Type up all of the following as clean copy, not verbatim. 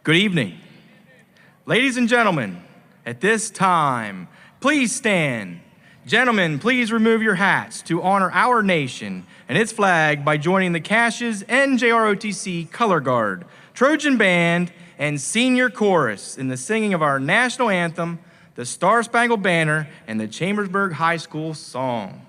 Good evening. Ladies and gentlemen, at this time, please stand. Gentlemen, please remove your hats to honor our nation and its flag by joining the Caches NJROTC Color Guard, Trojan Band, and Senior Chorus in the singing of our national anthem, the Star Spangled Banner, and the Chambersburg High School song.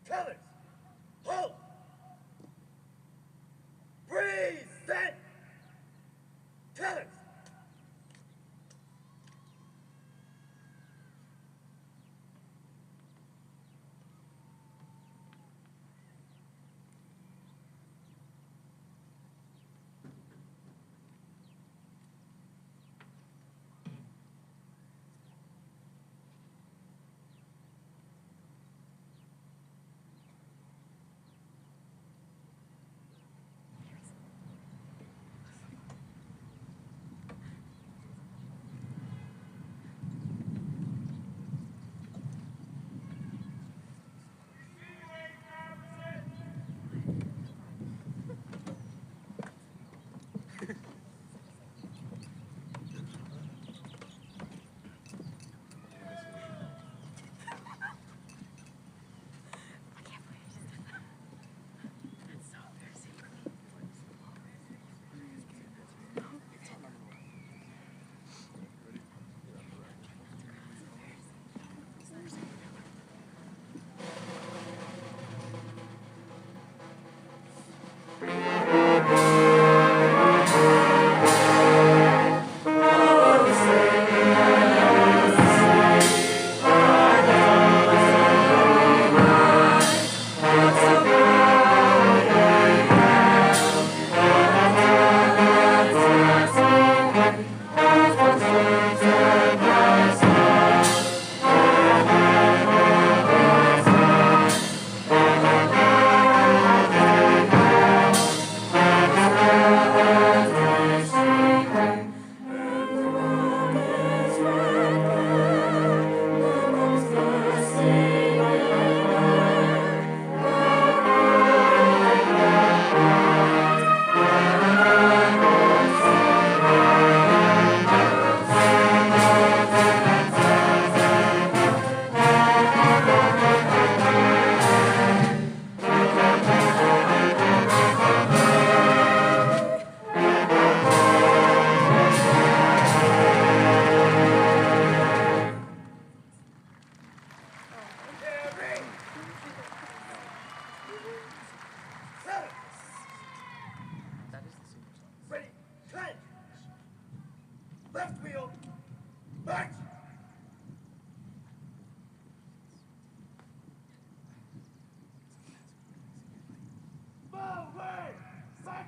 Colors, hold, present, colors. Ready, cut! Left wheel, march! Forward, march!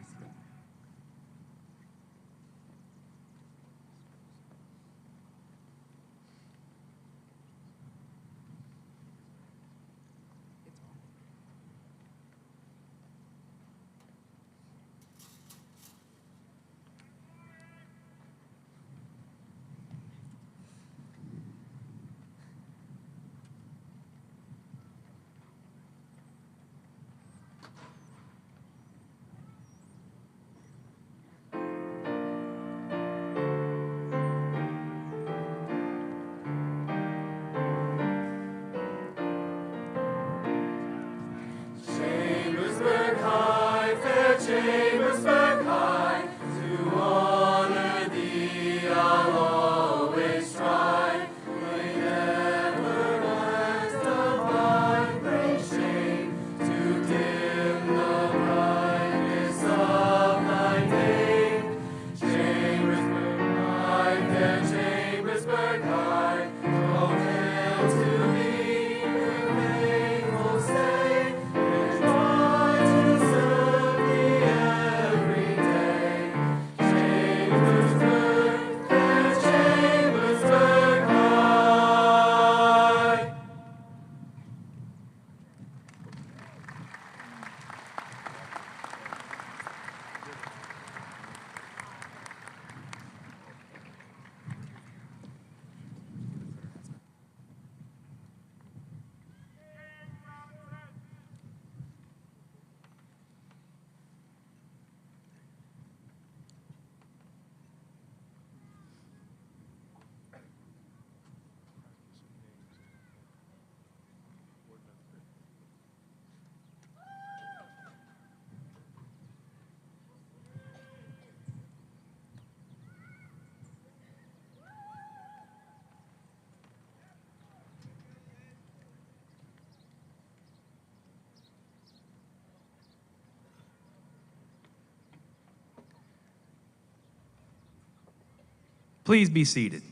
Please be seated.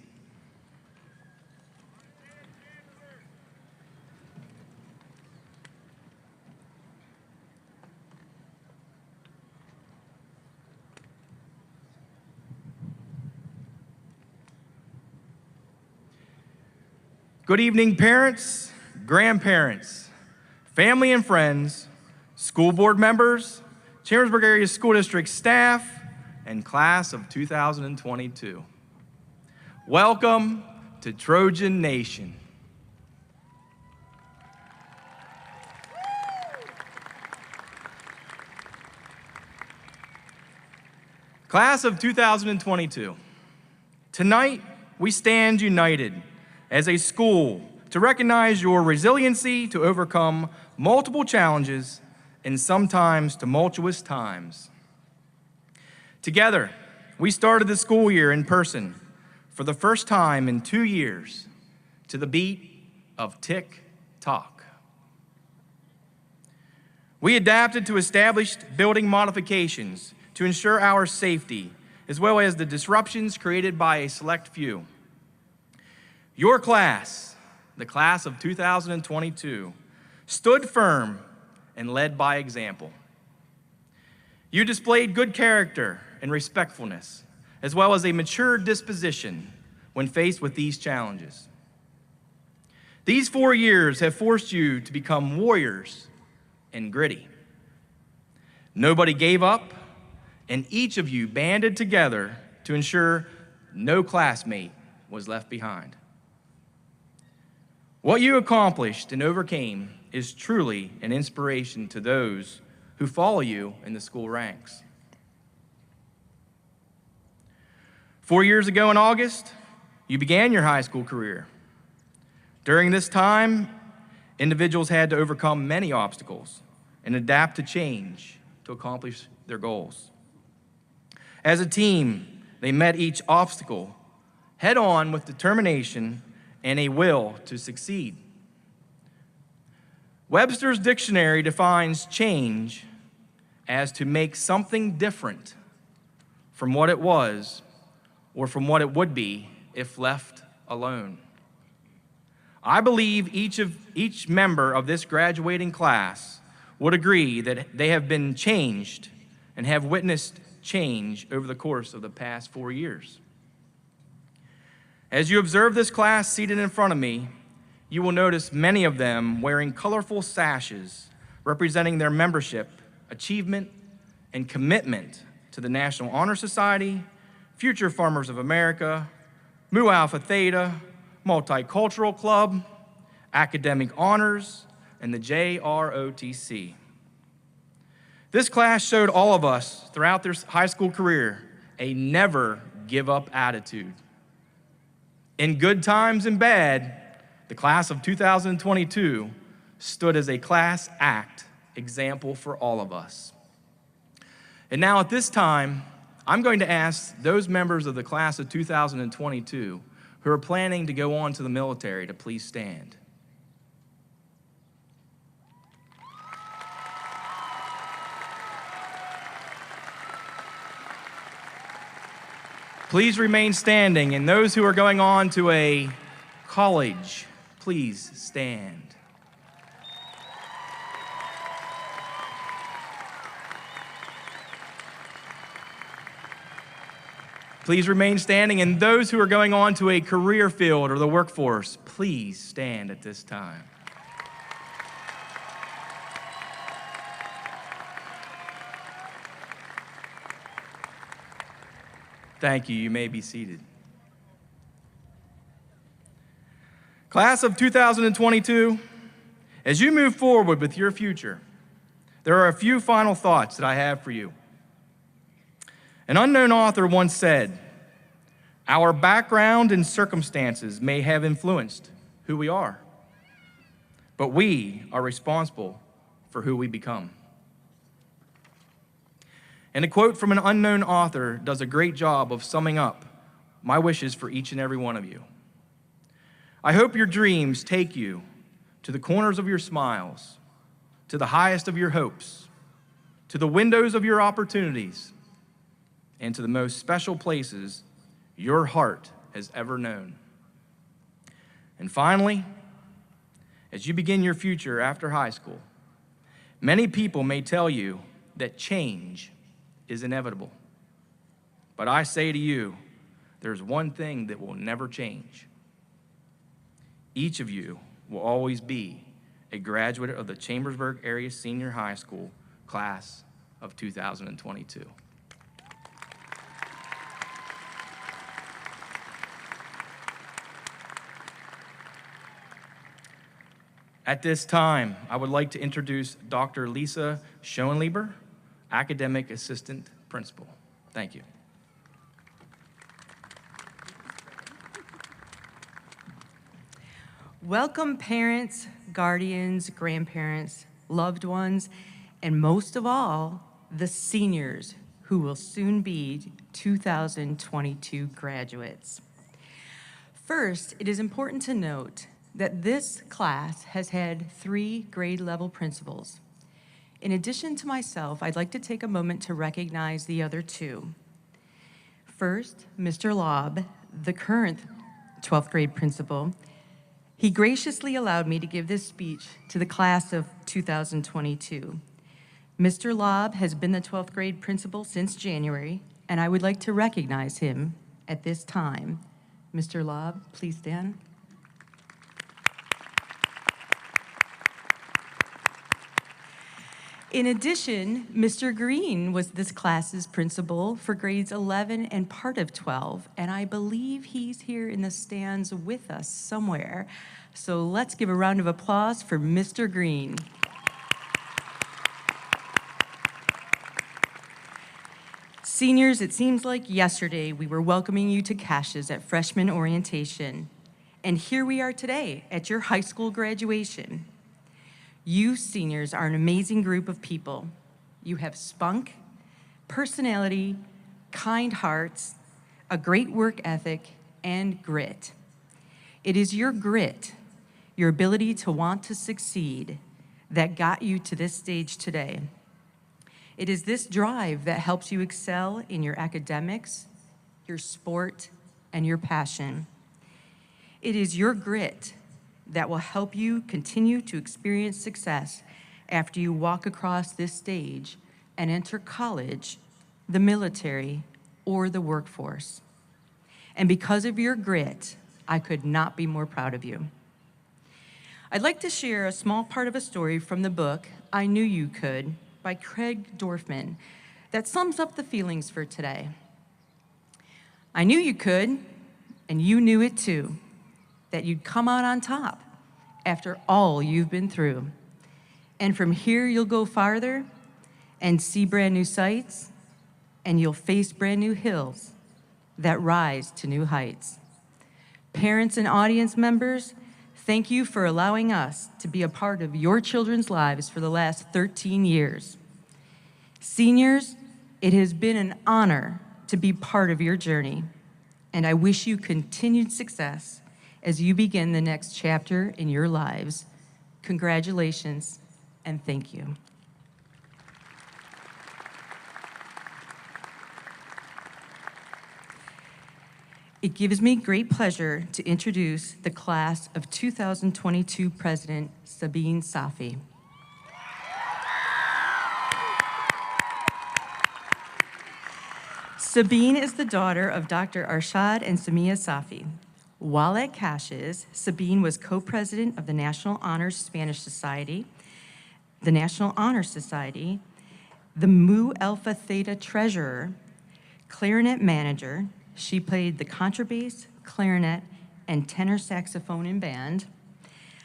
Good evening, parents, grandparents, family and friends, school board members, Chambersburg Area School District staff, and class of 2022. Welcome to Trojan Nation. Class of 2022. Tonight, we stand united as a school to recognize your resiliency to overcome multiple challenges in sometimes tumultuous times. Together, we started the school year in person for the first time in 2 years to the beat of tick-tock. We adapted to established building modifications to ensure our safety, as well as the disruptions created by a select few. Your class, the class of 2022, stood firm and led by example. You displayed good character and respectfulness, as well as a mature disposition when faced with these challenges. These 4 years have forced you to become warriors and gritty. Nobody gave up, and each of you banded together to ensure no classmate was left behind. What you accomplished and overcame is truly an inspiration to those who follow you in the school ranks. 4 years ago in August, you began your high school career. During this time, individuals had to overcome many obstacles and adapt to change to accomplish their goals. As a team, they met each obstacle head on with determination and a will to succeed. Webster's dictionary defines change as to make something different from what it was or from what it would be if left alone. I believe each member of this graduating class would agree that they have been changed and have witnessed change over the course of the past 4 years. As you observe this class seated in front of me, you will notice many of them wearing colorful sashes representing their membership, achievement, and commitment to the National Honor Society, Future Farmers of America, Mu Alpha Theta, Multicultural Club, Academic Honors, and the JROTC. This class showed all of us throughout their high school career a never give up attitude. In good times and bad, the class of 2022 stood as a class act example for all of us. And now at this time, I'm going to ask those members of the class of 2022 who are planning to go on to the military to please stand. Please remain standing, and those who are going on to a college, please stand. Please remain standing, and those who are going on to a career field or the workforce, please stand at this time. Thank you. You may be seated. Class of 2022, as you move forward with your future, there are a few final thoughts that I have for you. An unknown author once said, "Our background and circumstances may have influenced who we are, but we are responsible for who we become." And a quote from an unknown author does a great job of summing up my wishes for each and every one of you. I hope your dreams take you to the corners of your smiles, to the highest of your hopes, to the windows of your opportunities, and to the most special places your heart has ever known. And finally, as you begin your future after high school, many people may tell you that change is inevitable. But I say to you, there's one thing that will never change. Each of you will always be a graduate of the Chambersburg Area Senior High School class of 2022. At this time, I would like to introduce Dr. Lisa Schoenlieber, Academic Assistant Principal. Thank you. Welcome, parents, guardians, grandparents, loved ones, and most of all, the seniors who will soon be 2022 graduates. First, it is important to note that this class has had 3 grade level principals. In addition to myself, I'd like to take a moment to recognize the other 2. First, Mr. Lobb, the current 12th grade principal. He graciously allowed me to give this speech to the class of 2022. Mr. Lobb has been the 12th grade principal since January, and I would like to recognize him at this time. Mr. Lobb, please stand. In addition, Mr. Green was this class's principal for grades 11 and part of 12, and I believe he's here in the stands with us somewhere. So let's give a round of applause for Mr. Green. Seniors, it seems like yesterday we were welcoming you to Caches at freshman orientation, and here we are today at your high school graduation. You seniors are an amazing group of people. You have spunk, personality, kind hearts, a great work ethic, and grit. It is your grit, your ability to want to succeed, that got you to this stage today. It is this drive that helps you excel in your academics, your sport, and your passion. It is your grit that will help you continue to experience success after you walk across this stage and enter college, the military, or the workforce. And because of your grit, I could not be more proud of you. I'd like to share a small part of a story from the book, I Knew You Could, by Craig Dorfman, that sums up the feelings for today. I knew you could, and you knew it too, that you'd come out on top after all you've been through. And from here, you'll go farther and see brand new sights, and you'll face brand new hills that rise to new heights. Parents and audience members, thank you for allowing us to be a part of your children's lives for the last 13 years. Seniors, it has been an honor to be part of your journey, and I wish you continued success as you begin the next chapter in your lives. Congratulations, and thank you. It gives me great pleasure to introduce the class of 2022 President, Sabine Safi. Sabine is the daughter of Dr. Arshad and Samia Safi. While at Caches, Sabine was co-president of the National Honors Spanish Society, the National Honor Society, the Mu Alpha Theta treasurer, clarinet manager. She played the contrabass, clarinet, and tenor saxophone in band.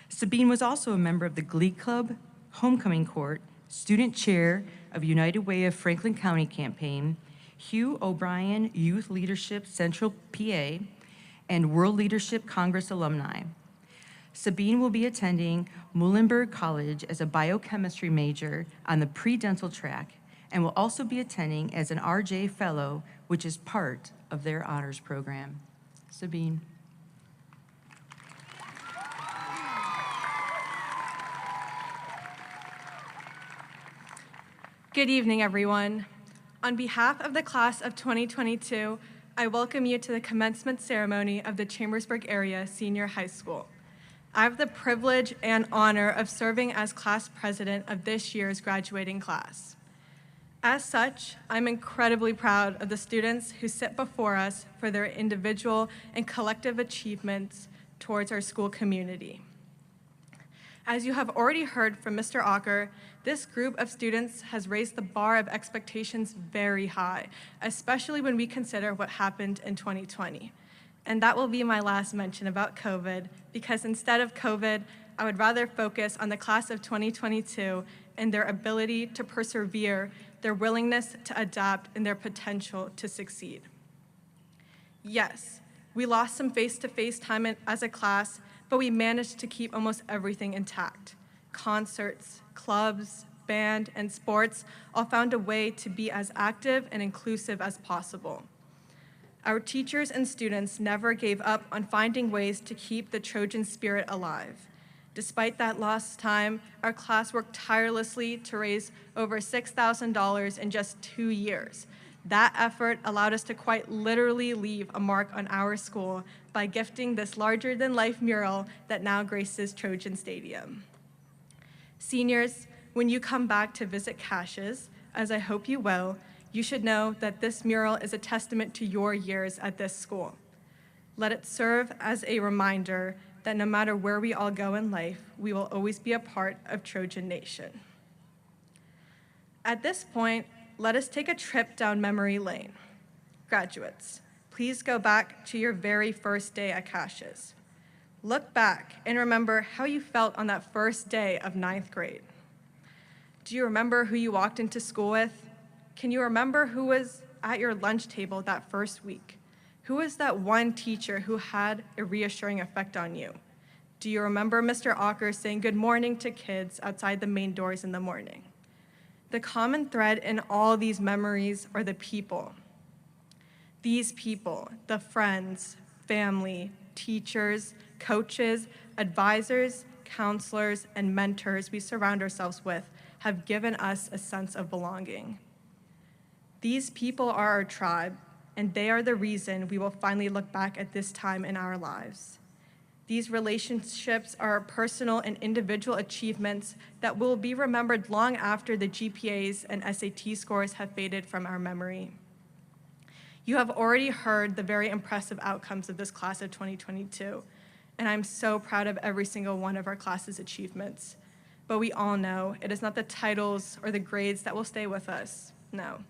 Sabine was also a member of the Glee Club, Homecoming Court, student chair of United Way of Franklin County campaign, Hugh O'Brien Youth Leadership Central PA, and World Leadership Congress alumni. Sabine will be attending Muhlenberg College as a biochemistry major on the pre-dental track, and will also be attending as an RJ Fellow, which is part of their honors program. Sabine. Good evening, everyone. On behalf of the class of 2022, I welcome you to the commencement ceremony of the Chambersburg Area Senior High School. I have the privilege and honor of serving as class president of this year's graduating class. As such, I'm incredibly proud of the students who sit before us for their individual and collective achievements towards our school community. As you have already heard from Mr. Ocker, this group of students has raised the bar of expectations very high, especially when we consider what happened in 2020. And that will be my last mention about COVID, because instead of COVID, I would rather focus on the class of 2022 and their ability to persevere, their willingness to adapt, and their potential to succeed. Yes, we lost some face-to-face time as a class, but we managed to keep almost everything intact. Concerts, clubs, band, and sports all found a way to be as active and inclusive as possible. Our teachers and students never gave up on finding ways to keep the Trojan spirit alive. Despite that lost time, our class worked tirelessly to raise over $6,000 in just 2 years. That effort allowed us to quite literally leave a mark on our school by gifting this larger-than-life mural that now graces Trojan Stadium. Seniors, when you come back to visit Caches, as I hope you will, you should know that this mural is a testament to your years at this school. Let it serve as a reminder that no matter where we all go in life, we will always be a part of Trojan Nation. At this point, let us take a trip down memory lane. Graduates, please go back to your very first day at Caches. Look back and remember how you felt on that first day of 9th grade. Do you remember who you walked into school with? Can you remember who was at your lunch table that first week? Who was that one teacher who had a reassuring effect on you? Do you remember Mr. Ocker saying good morning to kids outside the main doors in the morning? The common thread in all these memories are the people. These people, the friends, family, teachers, coaches, advisors, counselors, and mentors we surround ourselves with have given us a sense of belonging. These people are our tribe, and they are the reason we will finally look back at this time in our lives. These relationships are personal and individual achievements that will be remembered long after the GPAs and SAT scores have faded from our memory. You have already heard the very impressive outcomes of this class of 2022, and I'm so proud of every single one of our class's achievements. But we all know it is not the titles or the grades that will stay with us, no.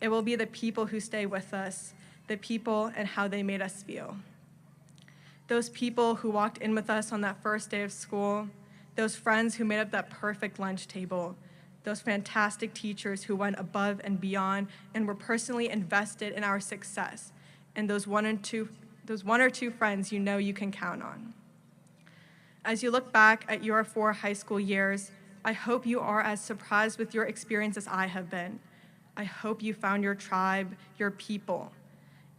It will be the people who stay with us, the people and how they made us feel. Those people who walked in with us on that first day of school, those friends who made up that perfect lunch table, those fantastic teachers who went above and beyond and were personally invested in our success, and those one or two friends you know you can count on. As you look back at your 4 high school years, I hope you are as surprised with your experience as I have been. I hope you found your tribe, your people.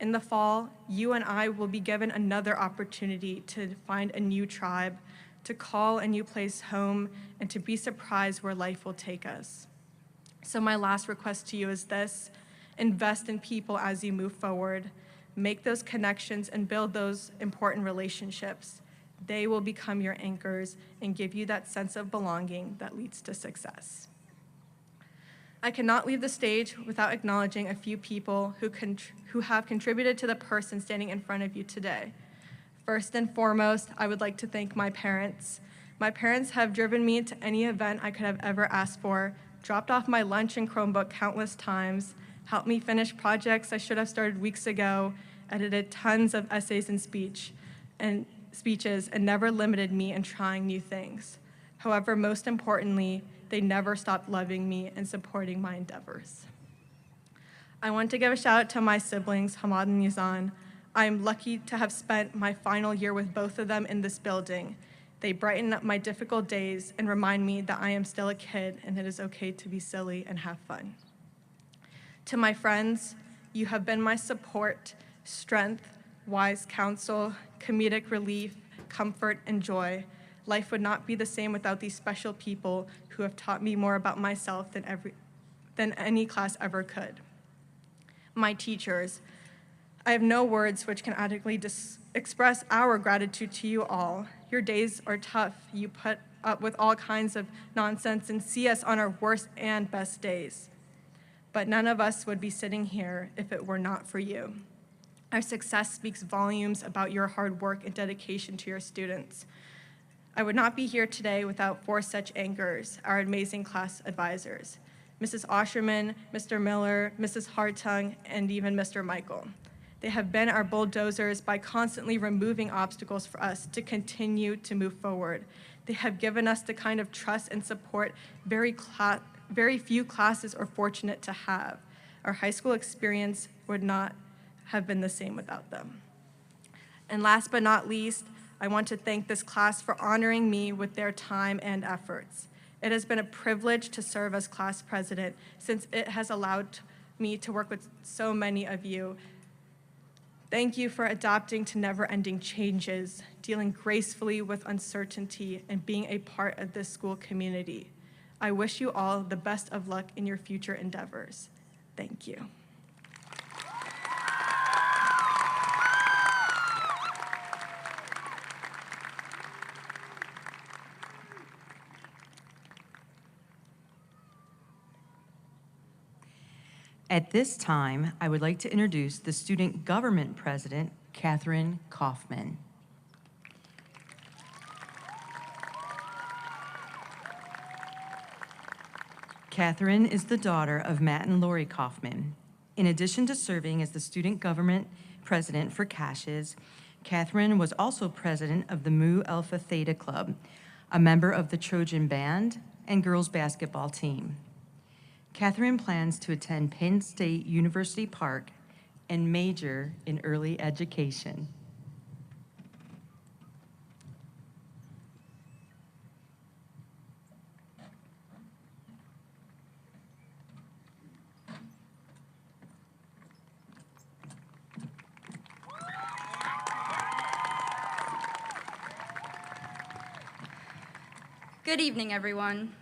In the fall, you and I will be given another opportunity to find a new tribe, to call a new place home, and to be surprised where life will take us. So my last request to you is this: invest in people as you move forward. Make those connections and build those important relationships. They will become your anchors and give you that sense of belonging that leads to success. I cannot leave the stage without acknowledging a few people who have contributed to the person standing in front of you today. First and foremost, I would like to thank my parents. My parents have driven me to any event I could have ever asked for, dropped off my lunch and Chromebook countless times, helped me finish projects I should have started weeks ago, edited tons of essays and speeches, and never limited me in trying new things. However, most importantly, they never stopped loving me and supporting my endeavors. I want to give a shout out to my siblings, Hamad and Yazan. I am lucky to have spent my final year with both of them in this building. They brighten up my difficult days and remind me that I am still a kid and it is okay to be silly and have fun. To my friends, you have been my support, strength, wise counsel, comedic relief, comfort, and joy. Life would not be the same without these special people who have taught me more about myself than any class ever could. My teachers, I have no words which can adequately express our gratitude to you all. Your days are tough. You put up with all kinds of nonsense and see us on our worst and best days. But none of us would be sitting here if it were not for you. Our success speaks volumes about your hard work and dedication to your students. I would not be here today without four such anchors, our amazing class advisors, Mrs. Osherman, Mr. Miller, Mrs. Hartung, and even Mr. Michael. They have been our bulldozers by constantly removing obstacles for us to continue to move forward. They have given us the kind of trust and support very few classes are fortunate to have. Our high school experience would not have been the same without them. And last but not least, I want to thank this class for honoring me with their time and efforts. It has been a privilege to serve as class president since it has allowed me to work with so many of you. Thank you for adapting to never-ending changes, dealing gracefully with uncertainty, and being a part of this school community. I wish you all the best of luck in your future endeavors. Thank you. At this time, I would like to introduce the Student Government President, Catherine Kaufman. Catherine is the daughter of Matt and Lori Kaufman. In addition to serving as the Student Government President for Caches, Catherine was also president of the Mu Alpha Theta Club, a member of the Trojan Band and girls basketball team. Catherine plans to attend Penn State University Park and major in early education. Good evening, everyone.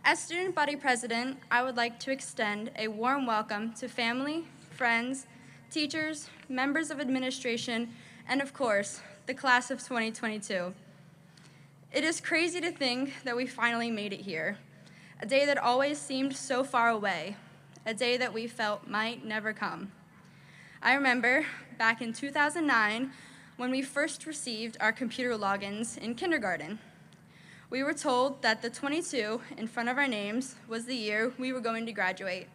As Student Body President, I would like to extend a warm welcome to family, friends, teachers, members of administration, and of course, the class of 2022. It is crazy to think that we finally made it here, a day that always seemed so far away, a day that we felt might never come. I remember back in 2009 when we first received our computer logins in kindergarten. We were told that the 22 in front of our names was the year we were going to graduate.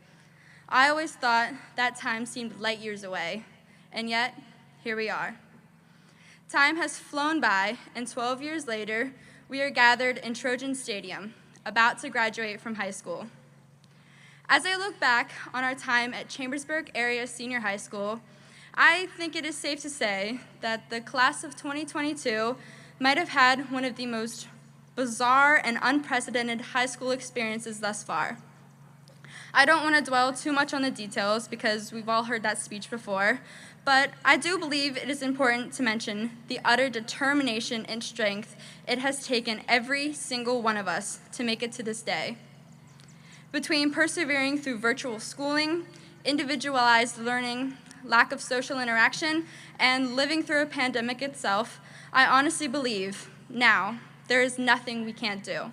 I always thought that time seemed light years away, and yet, here we are. Time has flown by, and 12 years later, we are gathered in Trojan Stadium, about to graduate from high school. As I look back on our time at Chambersburg Area Senior High School, I think it is safe to say that the class of 2022 might have had one of the most bizarre and unprecedented high school experiences thus far. I don't want to dwell too much on the details because we've all heard that speech before, but I do believe it is important to mention the utter determination and strength it has taken every single one of us to make it to this day. Between persevering through virtual schooling, individualized learning, lack of social interaction, and living through a pandemic itself, I honestly believe now there is nothing we can't do.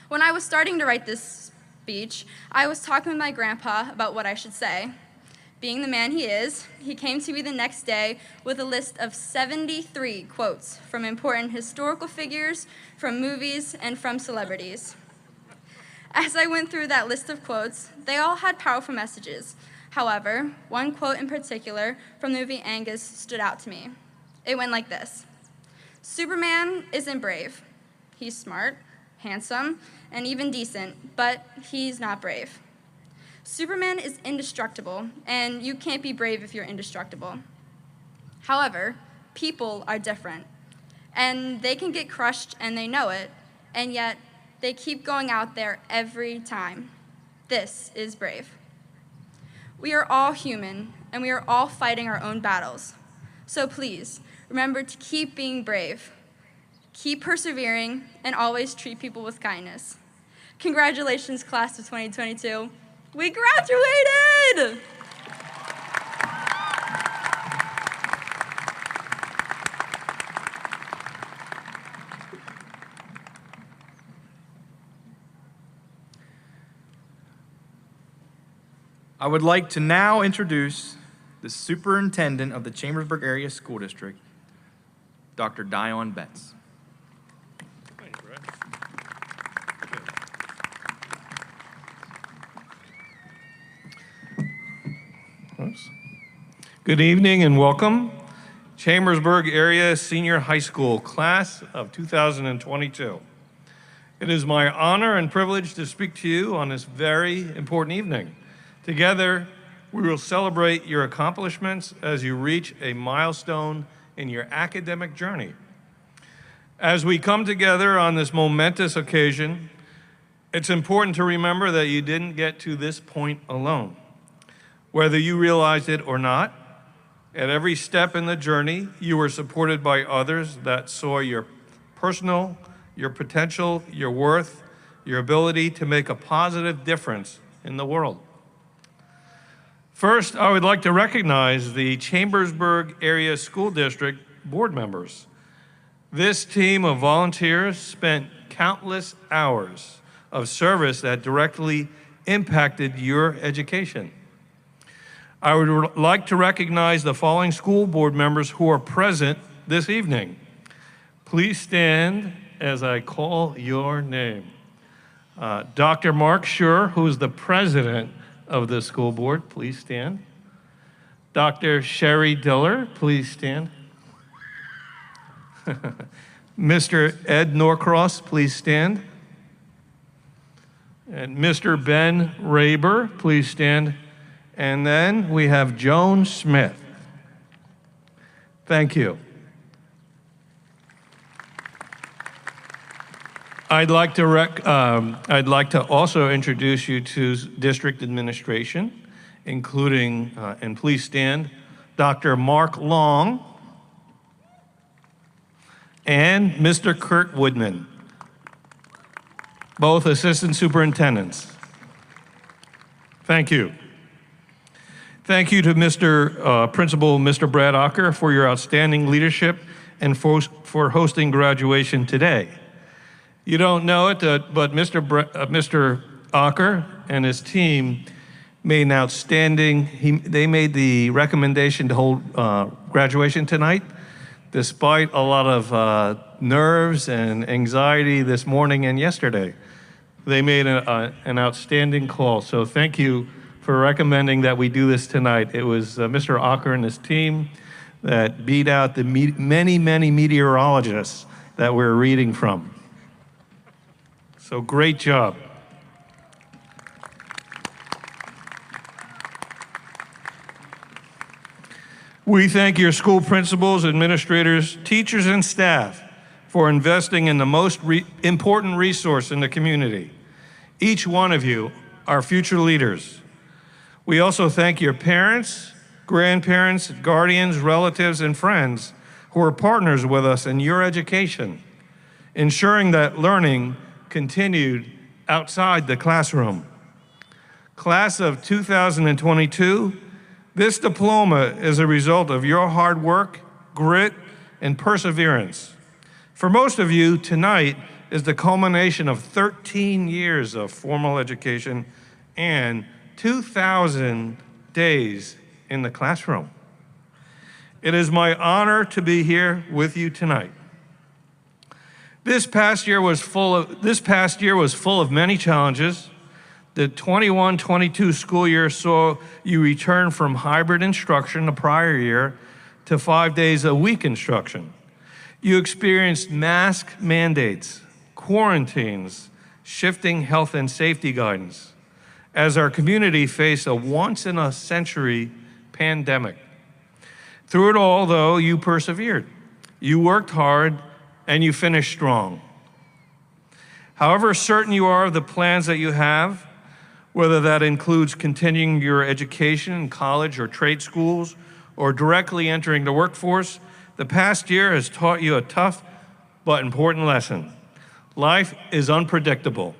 When I was starting to write this speech, I was talking with my grandpa about what I should say. Being the man he is, he came to me the next day with a list of 73 quotes from important historical figures, from movies, and from celebrities. As I went through that list of quotes, they all had powerful messages. However, one quote in particular from the movie Angus stood out to me. It went like this: Superman isn't brave. He's smart, handsome, and even decent, but he's not brave. Superman is indestructible, and you can't be brave if you're indestructible. However, people are different, and they can get crushed and they know it, and yet they keep going out there every time. This is brave. We are all human, and we are all fighting our own battles. So please, remember to keep being brave, keep persevering, and always treat people with kindness. Congratulations, class of 2022. We graduated! I would like to now introduce the Superintendent of the Chambersburg Area School District, Dr. Dion Betts. Thank you, Brett. Oops. Good evening and welcome. Chambersburg Area Senior High School Class of 2022. It is my honor and privilege to speak to you on this very important evening. Together, we will celebrate your accomplishments as you reach a milestone in your academic journey. As we come together on this momentous occasion, it's important to remember that you didn't get to this point alone. Whether you realized it or not, at every step in the journey, you were supported by others that saw your personal, your potential, your worth, your ability to make a positive difference in the world. First, I would like to recognize the Chambersburg Area School District board members. This team of volunteers spent countless hours of service that directly impacted your education. I would like to recognize the following school board members who are present this evening. Please stand as I call your name. Dr. Mark Schur, who is the president of the school board, please stand. Dr. Sherry Diller, please stand. Mr. Ed Norcross, please stand. And Mr. Ben Raber, please stand. And then we have Joan Smith. Thank you. I'd like to also introduce you to district administration, including, and please stand, Dr. Mark Long and Mr. Kurt Woodman, both assistant superintendents. Thank you. Thank you to Mr. Principal, Mr. Brad Ocker, for your outstanding leadership and for hosting graduation today. You don't know it, but Mr. Ocker and his team made an outstanding, they made the recommendation to hold graduation tonight, despite a lot of nerves and anxiety this morning and yesterday. They made an outstanding call, so thank you for recommending that we do this tonight. It was Mr. Ocker and his team that beat out the many meteorologists that we're reading from. So great job. We thank your school principals, administrators, teachers, and staff for investing in the most important resource in the community. Each one of you are future leaders. We also thank your parents, grandparents, guardians, relatives, and friends who are partners with us in your education, ensuring that learning continued outside the classroom. Class of 2022, this diploma is a result of your hard work, grit, and perseverance. For most of you, tonight is the culmination of 13 years of formal education and 2,000 days in the classroom. It is my honor to be here with you tonight. This past year was full of many challenges. The 21-22 school year saw you return from hybrid instruction the prior year to 5 days a week instruction. You experienced mask mandates, quarantines, shifting health and safety guidance, as our community faced a once-in-a-century pandemic. Through it all, though, you persevered. You worked hard, and you finished strong. However certain you are of the plans that you have, whether that includes continuing your education in college or trade schools, or directly entering the workforce, the past year has taught you a tough but important lesson. Life is unpredictable.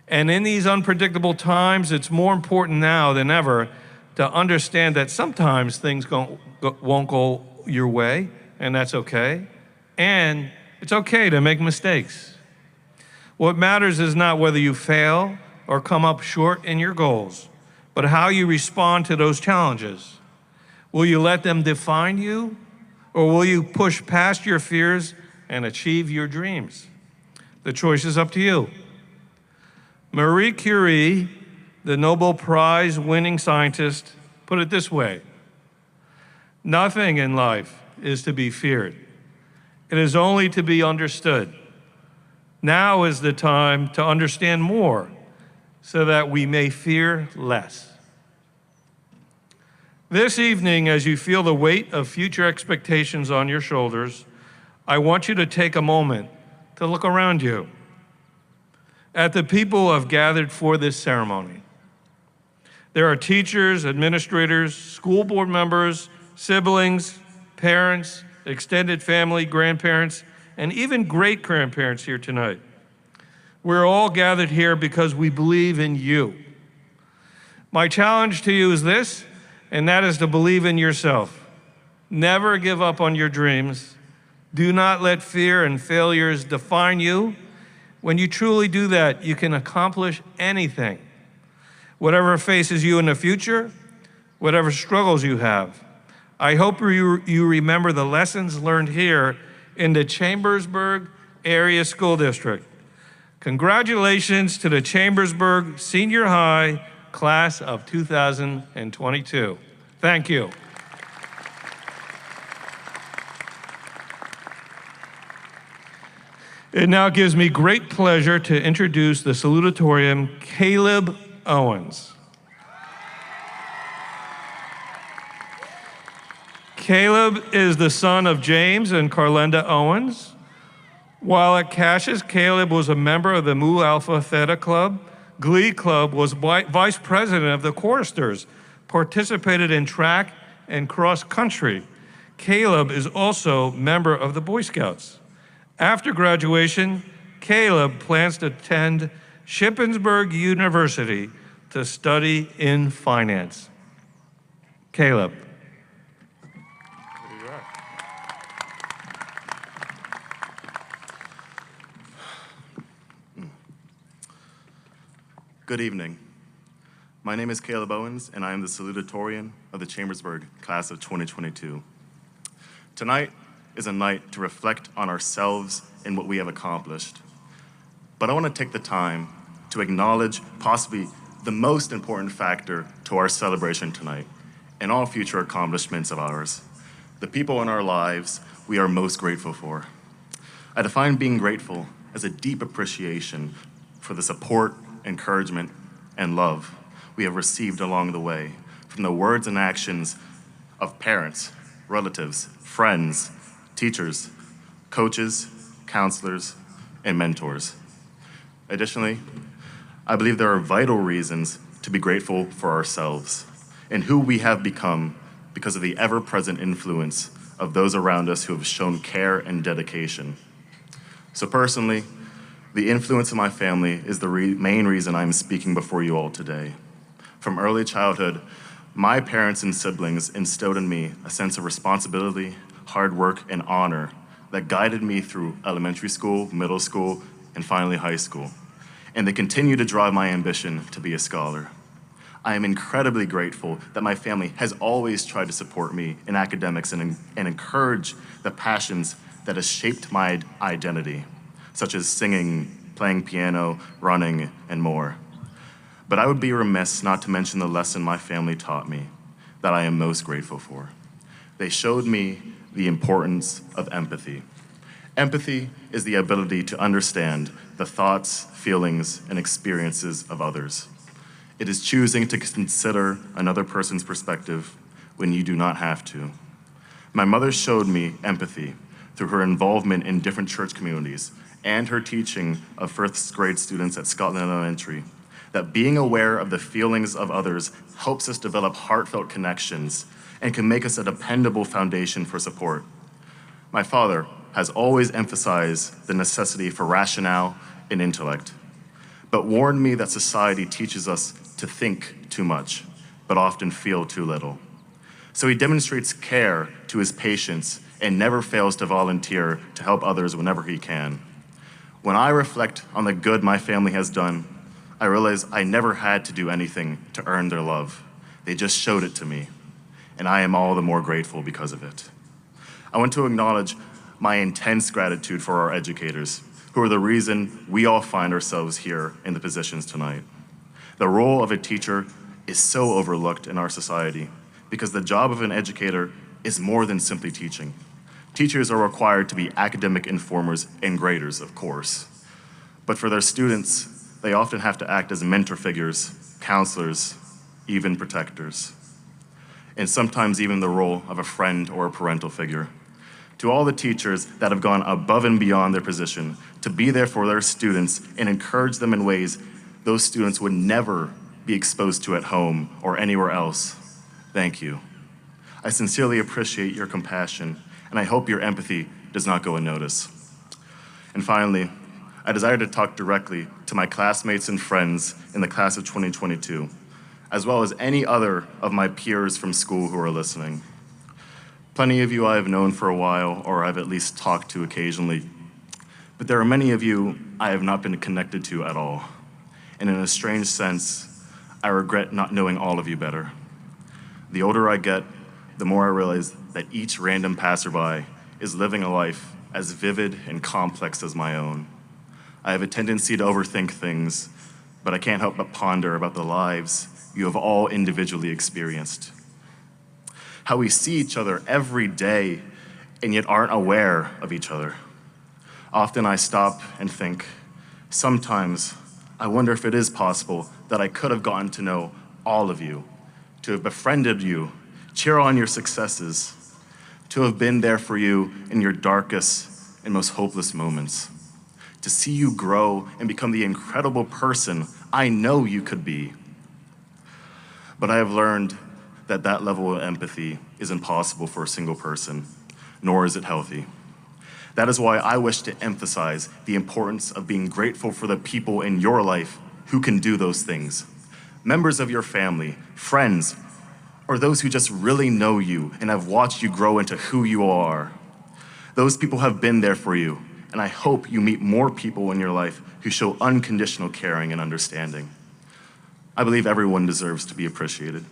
And in these unpredictable times, it's more important now than ever to understand that sometimes things won't go your way, and that's okay. And it's okay to make mistakes. What matters is not whether you fail or come up short in your goals, but how you respond to those challenges. Will you let them define you, or will you push past your fears and achieve your dreams? The choice is up to you. Marie Curie, the Nobel Prize-winning scientist, put it this way: nothing in life is to be feared. It is only to be understood. Now is the time to understand more so that we may fear less. This evening, as you feel the weight of future expectations on your shoulders, I want you to take a moment to look around you at the people who have gathered for this ceremony. There are teachers, administrators, school board members, siblings, parents, extended family, grandparents, and even great-grandparents here tonight. We're all gathered here because we believe in you. My challenge to you is this, and that is to believe in yourself. Never give up on your dreams. Do not let fear and failures define you. When you truly do that, you can accomplish anything. Whatever faces you in the future, whatever struggles you have, I hope you remember the lessons learned here in the Chambersburg Area School District. Congratulations to the Chambersburg Senior High Class of 2022. Thank you. It now gives me great pleasure to introduce the Salutatorian, Caleb Owens. Caleb is the son of James and Carlenda Owens. While at Cassius, Caleb was a member of the Mu Alpha Theta Club, Glee Club, was vice president of the choristers, participated in track and cross country. Caleb is also member of the Boy Scouts. After graduation, Caleb plans to attend Shippensburg University to study in finance. Caleb. Good evening. My name is Caleb Owens, and I am the Salutatorian of the Chambersburg Class of 2022. Tonight is a night to reflect on ourselves and what we have accomplished. But I want to take the time to acknowledge possibly the most important factor to our celebration tonight and all future accomplishments of ours, the people in our lives we are most grateful for. I define being grateful as a deep appreciation for the support, encouragement, and love we have received along the way from the words and actions of parents, relatives, friends, teachers, coaches, counselors, and mentors. Additionally, I believe there are vital reasons to be grateful for ourselves and who we have become because of the ever-present influence of those around us who have shown care and dedication. So personally, the influence of my family is the main reason I'm speaking before you all today. From early childhood, my parents and siblings instilled in me a sense of responsibility, hard work, and honor that guided me through elementary school, middle school, and finally high school. And they continue to drive my ambition to be a scholar. I am incredibly grateful that my family has always tried to support me in academics and encourage the passions that has shaped my identity, such as singing, playing piano, running, and more. But I would be remiss not to mention the lesson my family taught me that I am most grateful for. They showed me the importance of empathy. Empathy is the ability to understand the thoughts, feelings, and experiences of others. It is choosing to consider another person's perspective when you do not have to. My mother showed me empathy through her involvement in different church communities and her teaching of first grade students at Scotland Elementary, that being aware of the feelings of others helps us develop heartfelt connections and can make us a dependable foundation for support. My father has always emphasized the necessity for rationale and intellect, but warned me that society teaches us to think too much, but often feel too little. So he demonstrates care to his patients and never fails to volunteer to help others whenever he can. When I reflect on the good my family has done, I realized I never had to do anything to earn their love. They just showed it to me, and I am all the more grateful because of it. I want to acknowledge my intense gratitude for our educators, who are the reason we all find ourselves here in the positions tonight. The role of a teacher is so overlooked in our society because the job of an educator is more than simply teaching. Teachers are required to be academic informers and graders, of course. But for their students, they often have to act as mentor figures, counselors, even protectors, and sometimes even the role of a friend or a parental figure. To all the teachers that have gone above and beyond their position to be there for their students and encourage them in ways those students would never be exposed to at home or anywhere else, thank you. I sincerely appreciate your compassion, and I hope your empathy does not go unnoticed. And finally, I desire to talk directly to my classmates and friends in the class of 2022, as well as any other of my peers from school who are listening. Plenty of you I have known for a while, or I've at least talked to occasionally, but there are many of you I have not been connected to at all. And in a strange sense, I regret not knowing all of you better. The older I get, the more I realize that each random passerby is living a life as vivid and complex as my own. I have a tendency to overthink things, but I can't help but ponder about the lives you have all individually experienced. How we see each other every day and yet aren't aware of each other. Often I stop and think, sometimes I wonder if it is possible that I could have gotten to know all of you, to have befriended you, cheer on your successes, to have been there for you in your darkest and most hopeless moments, to see you grow and become the incredible person I know you could be. But I have learned that that level of empathy is impossible for a single person, nor is it healthy. That is why I wish to emphasize the importance of being grateful for the people in your life who can do those things. Members of your family, friends, or those who just really know you and have watched you grow into who you are. Those people have been there for you, and I hope you meet more people in your life who show unconditional caring and understanding. I believe everyone deserves to be appreciated.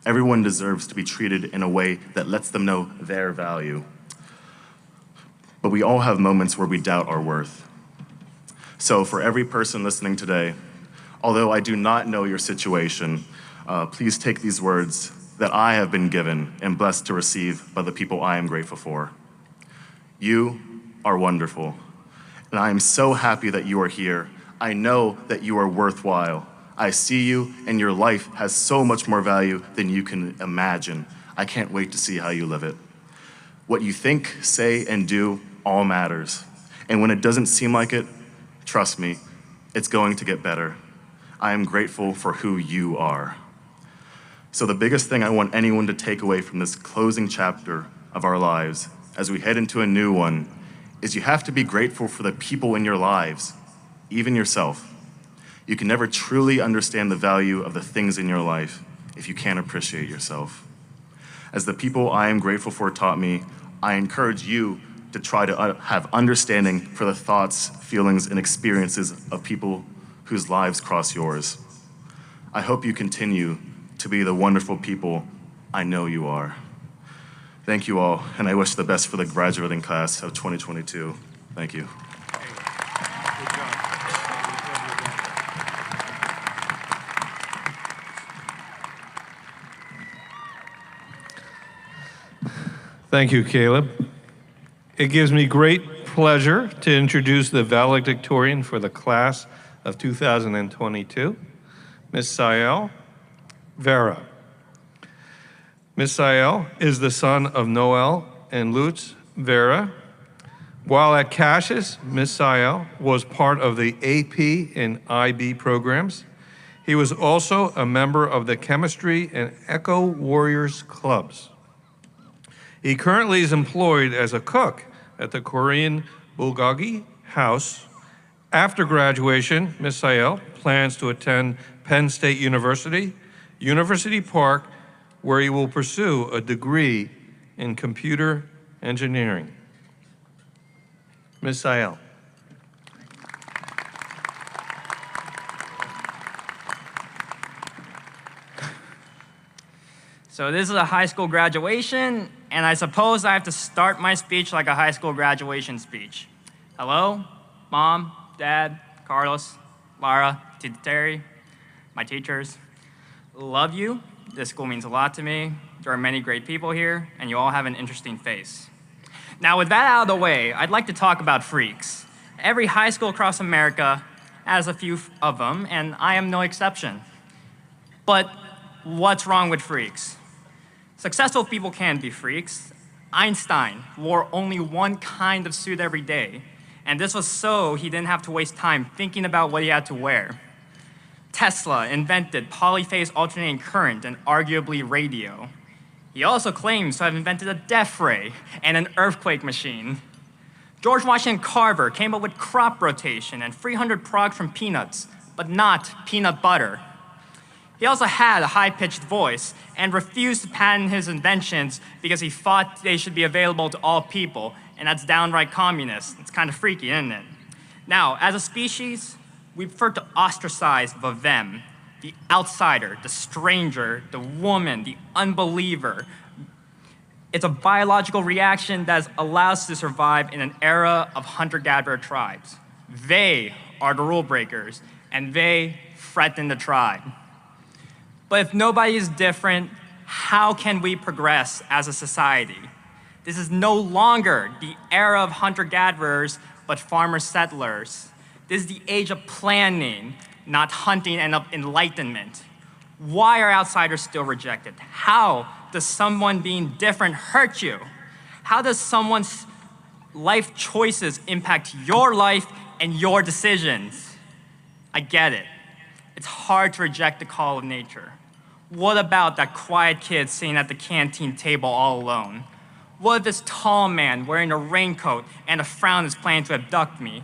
Everyone deserves to be treated in a way that lets them know their value. But we all have moments where we doubt our worth. So for every person listening today, although I do not know your situation, please take these words that I have been given and blessed to receive by the people I am grateful for. You are wonderful, and I am so happy that you are here. I know that you are worthwhile. I see you, and your life has so much more value than you can imagine. I can't wait to see how you live it. What you think, say, and do all matters. And when it doesn't seem like it, trust me, it's going to get better. I am grateful for who you are. So the biggest thing I want anyone to take away from this closing chapter of our lives as we head into a new one is you have to be grateful for the people in your lives, even yourself. You can never truly understand the value of the things in your life if you can't appreciate yourself. As the people I am grateful for taught me, I encourage you to try to have understanding for the thoughts, feelings, and experiences of people whose lives cross yours. I hope you continue to be the wonderful people I know you are. Thank you all, and I wish the best for the graduating class of 2022. Thank you. Thank you, Caleb. It gives me great pleasure to introduce the valedictorian for the class of 2022, Ms. Sael Vera. Ms. Sael is the son of Noel and Lutz Vera. While at Cassius, Ms. Sael was part of the AP and IB programs. He was also a member of the Chemistry and Echo Warriors clubs. He currently is employed as a cook at the Korean Bulgogi House. After graduation, Ms. Sael plans to attend Penn State University, University Park, where he will pursue a degree in computer engineering. Ms. Sael. So this is a high school graduation, and I suppose I have to start my speech like a high school graduation speech. Hello, Mom, Dad, Carlos, Lara, Tita Terry, my teachers. Love you. This school means a lot to me. There are many great people here, and you all have an interesting face. Now, with that out of the way, I'd like to talk about freaks. Every high school across America has a few of them, and I am no exception. But what's wrong with freaks? Successful people can be freaks. Einstein wore only one kind of suit every day, and this was so he didn't have to waste time thinking about what he had to wear. Tesla invented polyphase alternating current and arguably radio. He also claims to have invented a death ray and an earthquake machine. George Washington Carver came up with crop rotation and 300 progs from peanuts, but not peanut butter. He also had a high-pitched voice and refused to patent his inventions because he thought they should be available to all people, and that's downright communist. It's kind of freaky, isn't it? Now, as a species, we prefer to ostracize the them, the outsider, the stranger, the woman, the unbeliever. It's a biological reaction that allows us to survive in an era of hunter-gatherer tribes. They are the rule breakers, and they threaten the tribe. But if nobody is different, how can we progress as a society? This is no longer the era of hunter-gatherers, but farmer-settlers. This is the age of planning, not hunting and of enlightenment. Why are outsiders still rejected? How does someone being different hurt you? How does someone's life choices impact your life and your decisions? I get it. It's hard to reject the call of nature. What about that quiet kid sitting at the canteen table all alone? What if this tall man wearing a raincoat and a frown is planning to abduct me?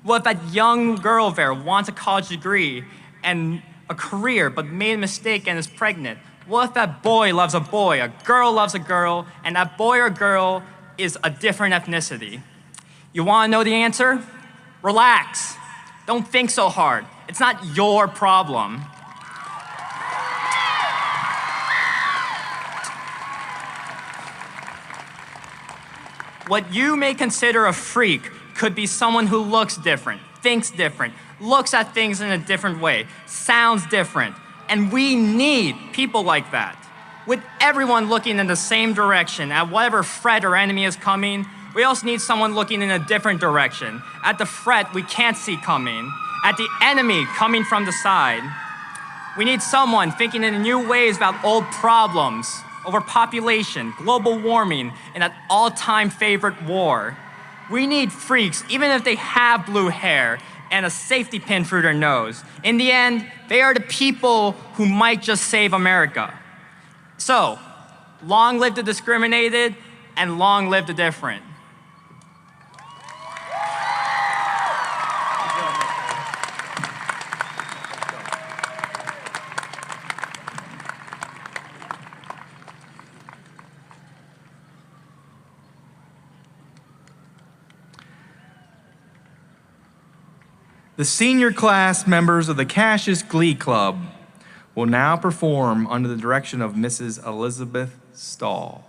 What if that young girl there wants a college degree and a career but made a mistake and is pregnant? What if that boy loves a boy, a girl loves a girl, and that boy or girl is a different ethnicity? You want to know the answer? Relax. Don't think so hard. It's not your problem. What you may consider a freak could be someone who looks different, thinks different, looks at things in a different way, sounds different, and we need people like that. With everyone looking in the same direction at whatever threat or enemy is coming, we also need someone looking in a different direction, at the threat we can't see coming, at the enemy coming from the side. We need someone thinking in new ways about old problems, overpopulation, global warming, and that all-time favorite war. We need freaks, even if they have blue hair and a safety pin through their nose. In the end, they are the people who might just save America. So, long live the discriminated, and long live the different. The senior class members of the Cassius Glee Club will now perform under the direction of Mrs. Elizabeth Stahl.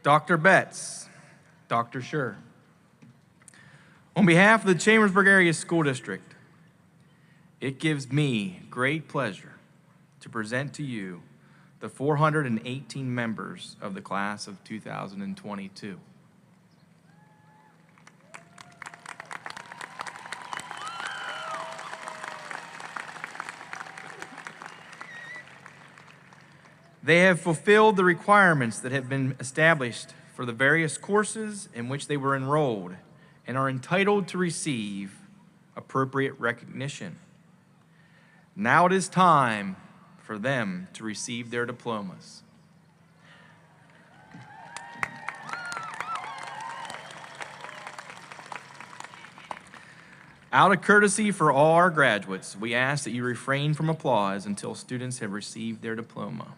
Dr. Betts, Dr. Schur. On behalf of the Chambersburg Area School District, it gives me great pleasure to present to you the 418 members of the class of 2022. They have fulfilled the requirements that have been established for the various courses in which they were enrolled and are entitled to receive appropriate recognition. Now it is time for them to receive their diplomas. Out of courtesy for all our graduates, we ask that you refrain from applause until students have received their diploma.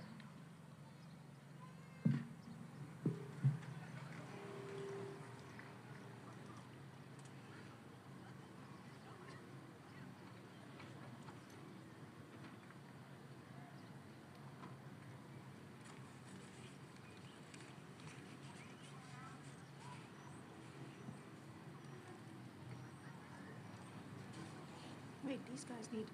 Wait, these guys need.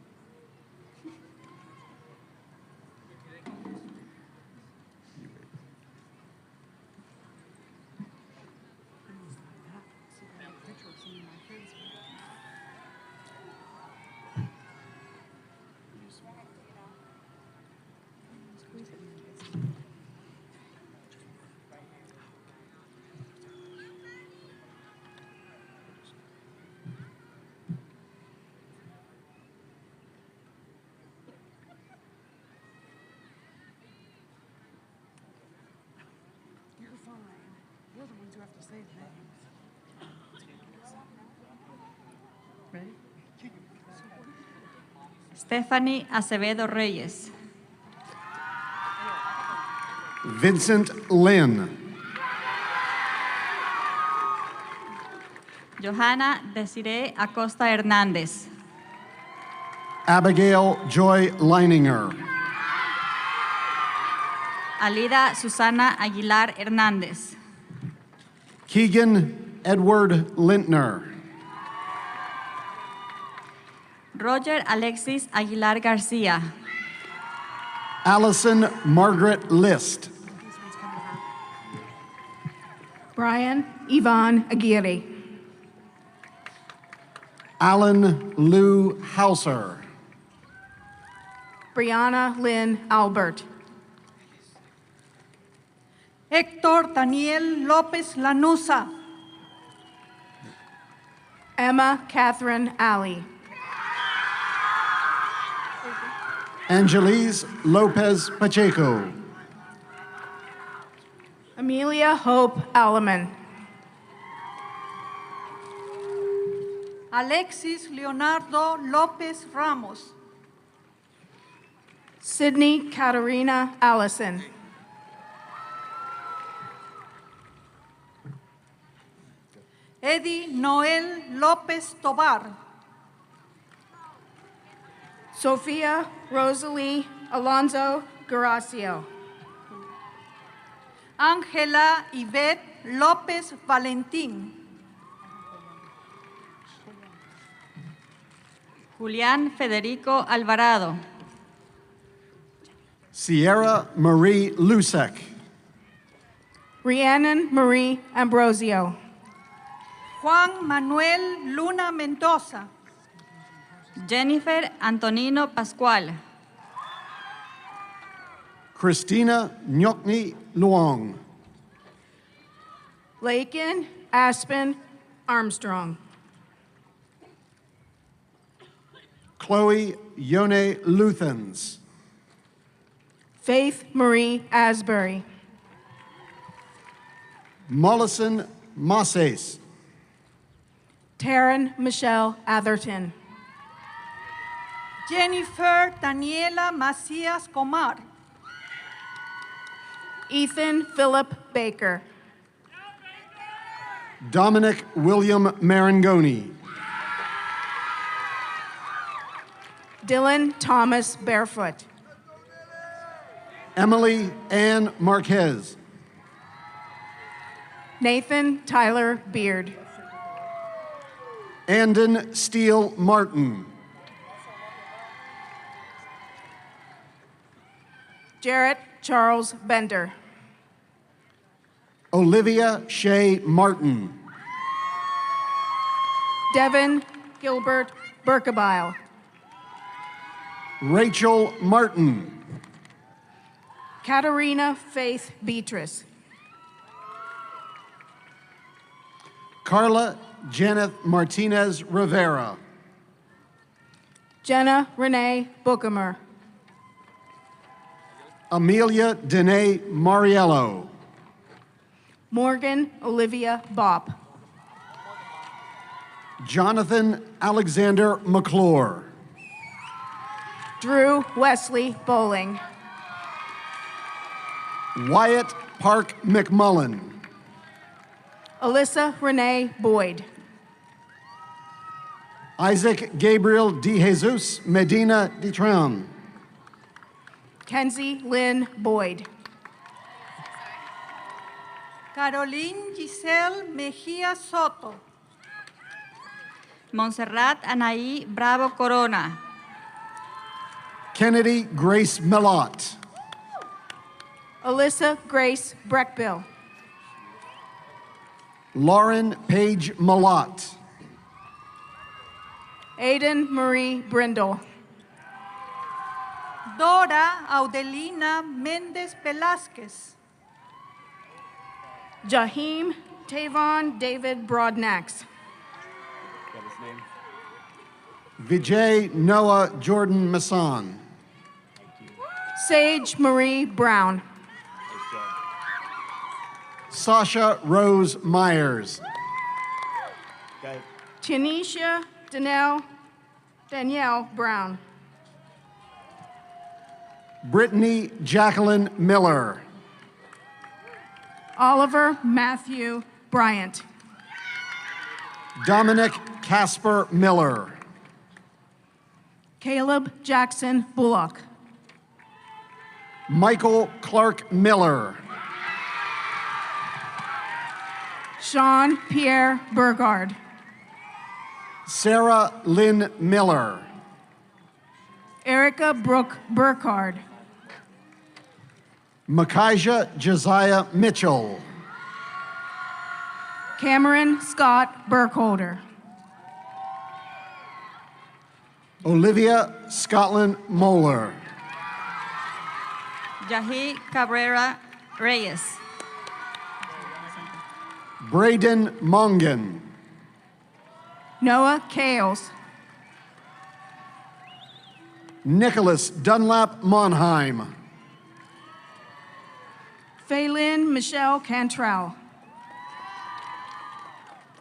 You're fine. You're the ones who have to say things. Ready? Stephanie Acevedo Reyes. Vincent Lin. Johanna Desiree Acosta Hernández. Abigail Joy Leininger. Alida Susana Aguilar Hernández. Keegan Edward Lintner. Roger Alexis Aguilar García. Allison Margaret List. Brian Yvonne Aguirre. Alan Lou Hauser. Brianna Lynn Albert. Héctor Daniel López Lanusa. Emma Catherine Alley. Angeles Lopez Pacheco. Amelia Hope Alleman. Alexis Leonardo López Ramos. Sydney Katarina Allison. Eddie Noel López Tobar. Sophia Rosalie Alonso Garacio. Ángela Ivette López Valentín. Julián Federico Alvarado. Sierra Marie Lusek. Rhiannon Marie Ambrosio. Juan Manuel Luna Mendoza. Jennifer Antonino Pascual. Christina Nyokni Luong. Lakin Aspen Armstrong. Chloe Yone Luthens. Faith Marie Asbury. Mollison Masses. Taryn Michelle Atherton. Jennifer Daniela Macías Comar. Ethan Philip Baker. Dominic William Marangoni. Dylan Thomas Barefoot. Emily Ann Marquez. Nathan Tyler Beard. Andon Steele Martin. Jarrett Charles Bender. Olivia Shea Martin. Devin Gilbert Berkebile. Rachel Martin. Katarina Faith Beatrice. Carla Janeth Martinez Rivera. Jenna Renee Bookamer. Amelia Danae Mariello. Morgan Olivia Bopp. Jonathan Alexander McClure. Drew Wesley Bowling. Wyatt Park McMullen. Alyssa Renee Boyd. Isaac Gabriel De Jesus Medina de Tron. Kenzie Lynn Boyd. Caroline Giselle Mejía Soto. Montserrat Anaí Bravo Corona. Kennedy Grace Mellott. Alyssa Grace Breckbill. Lauren Page Mellott. Aiden Marie Brindle. Dora Audelina Méndez Velázquez. Jaheim Tavon David Broadnax. Vijay Noah Jordan Masson. Sage Marie Brown. Sasha Rose Myers. Tanisha Danielle Brown. Brittany Jacqueline Miller. Oliver Matthew Bryant. Dominic Casper Miller. Caleb Jackson Bullock. Michael Clark Miller. Sean Pierre Burgard. Sarah Lynn Miller. Erica Brooke Burkhardt. Micaiah Josiah Mitchell. Cameron Scott Burkholder. Olivia Scotland Moeller. Yahi Cabrera Reyes. Braden Mongan. Noah Kales. Nicholas Dunlap Monheim. Phelan Michelle Cantrell.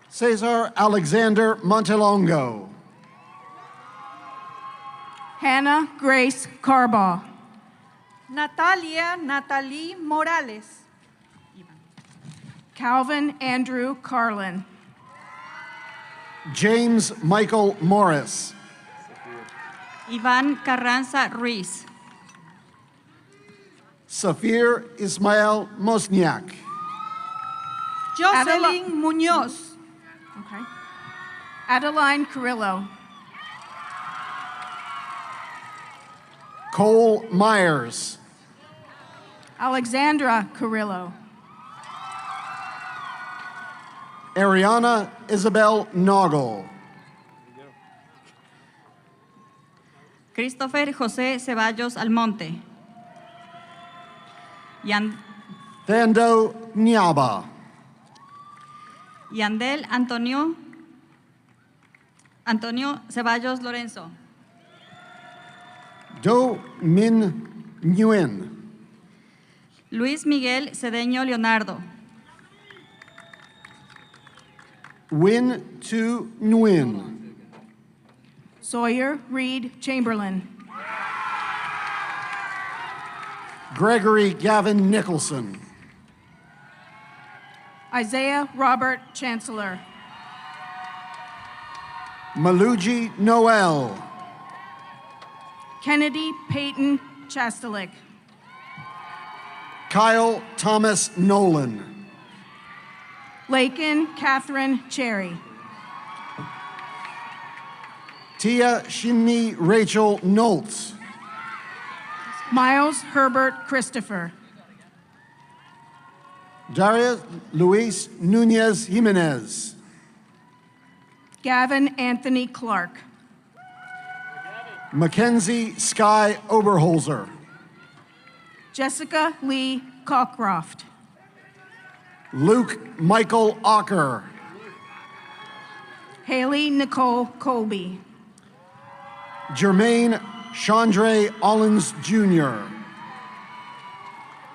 Cesar Alexander Montelongo. Hannah Grace Carbaugh. Natalia Natalie Morales. Calvin Andrew Carlin. James Michael Morris. Iván Carranza Ruiz. Safir Ismael Mosniak. Jocelyn Muñoz. Okay. Adeline Carrillo. Cole Myers. Alexandra Carrillo. Ariana Isabel Noggle. Christopher José Ceballos Almonte. Thando Nyaba. Yandel Antonio Ceballos Lorenzo. Do Min Nguyen. Luis Miguel Cedeño Leonardo. Win Tu Nguyen. Sawyer Reed Chamberlain. Gregory Gavin Nicholson. Isaiah Robert Chancellor. Maluji Noel. Kennedy Peyton Chastelic. Kyle Thomas Nolan. Lakin Catherine Cherry. Tia Shinni Rachel Noltz. Miles Herbert Christopher. Daria Luis Nunez Jimenez. Gavin Anthony Clark. Mackenzie Sky Oberholzer. Jessica Lee Cockcroft. Luke Michael Ocker. Haley Nicole Colby. Jermaine Chandre Ollins Jr.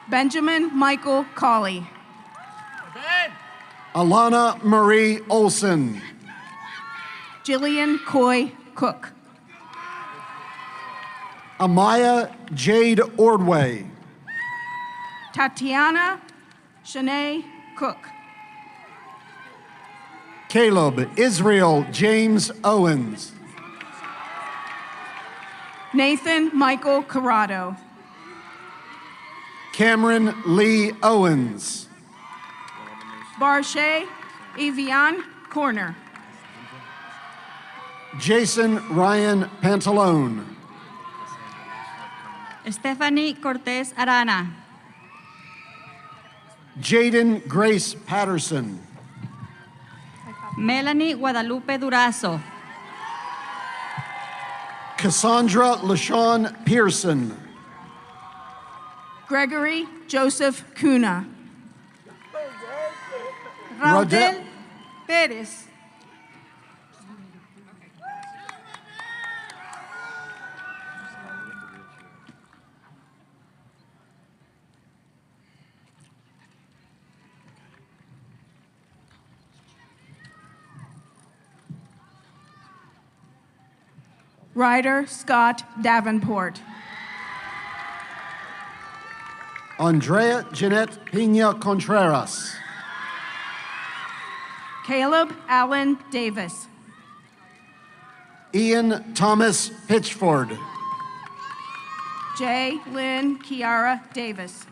Benjamin Michael Colley. Alana Marie Olson. Jillian Coy Cook. Amaya Jade Ordway. Tatiana Shanae Cook. Caleb Israel James Owens. Nathan Michael Corrado. Cameron Lee Owens. Barshay Evian Corner. Jason Ryan Pantalone. Stephanie Cortez Arana. Jaden Grace Patterson. Melanie Guadalupe Durazo. Cassandra LaShawn Pearson. Gregory Joseph Cunha. Rodel- Raudel Perez. Ryder Scott Davenport. Andrea Jeanette Pina Contreras. Caleb Allen Davis. Ian Thomas Pitchford. J. Lynn Kiara Davis.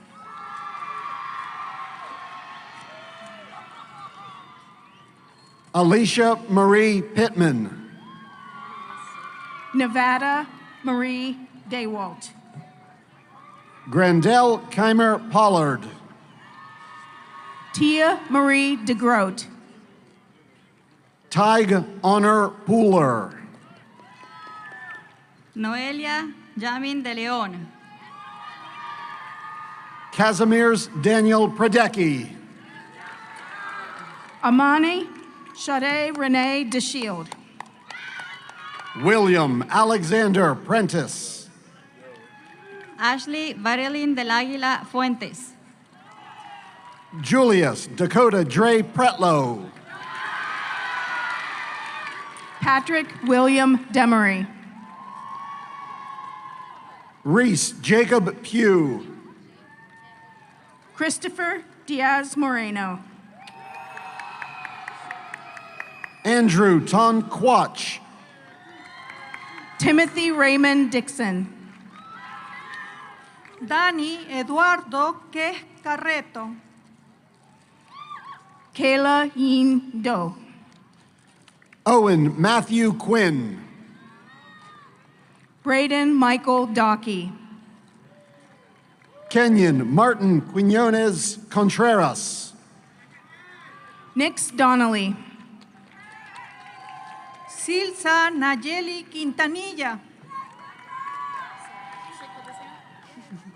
Alicia Marie Pittman. Nevada Marie Daywalt. Grandel Keimer Pollard. Tia Marie DeGroat. Tig Honor Pooler. Noelia Yamin de León. Casimirs Daniel Predecki. Amani Sade Renee DeShield. William Alexander Prentice. Ashley Varilyn del Águila Fuentes. Julius Dakota Dre Pretlow. Patrick William Demery. Reese Jacob Pugh. Christopher Diaz Moreno. Andrew Tonquatch. Timothy Raymond Dixon. Dani Eduardo Que Carreto. Kayla Yin Do. Owen Matthew Quinn. Braden Michael Dockey. Kenyon Martin Quinones Contreras. Nix Donnelly. Silsa Nayeli Quintanilla.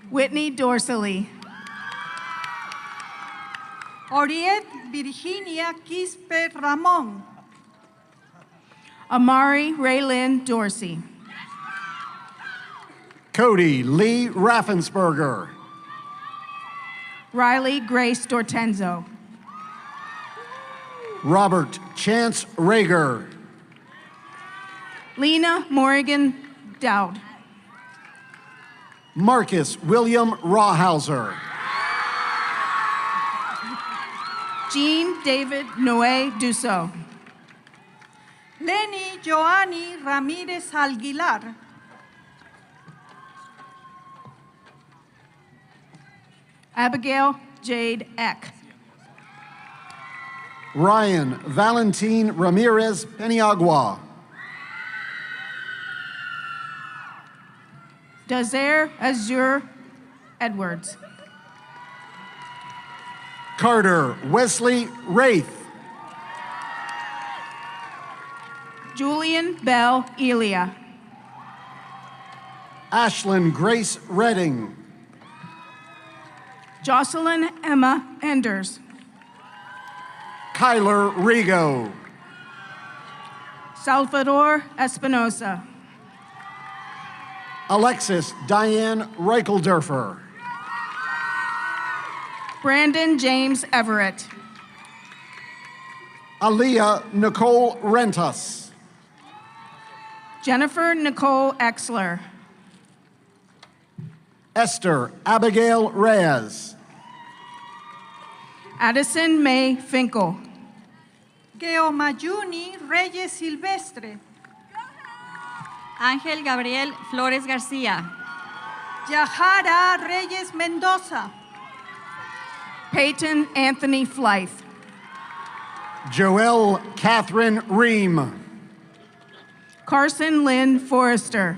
Whitney Dorsley. Oriet Virginia Quispe Ramón. Amari Raylyn Dorsey. Cody Lee Raffensperger. Riley Grace Dortenzo. Robert Chance Rager. Lena Morrigan Dowd. Marcus William Rawhauser. Jean David Noé Dussault. Lenny Joanny Ramírez Aguilar. Abigail Jade Eck. Ryan Valentin Ramirez Peniagua. Dazair Azure Edwards. Carter Wesley Wraith. Julian Bell Elia. Ashlyn Grace Redding. Jocelyn Emma Enders. Kyler Rigo. Salvador Espinosa. Alexis Diane Reichelderfer. Brandon James Everett. Aaliyah Nicole Rentas. Jennifer Nicole Exler. Esther Abigail Reyes. Addison May Finkel. Geomayuni Reyes Silvestre. Ángel Gabriel Flores García. Yahara Reyes Mendoza. Peyton Anthony Flythe. Joelle Catherine Ream. Carson Lynn Forrester.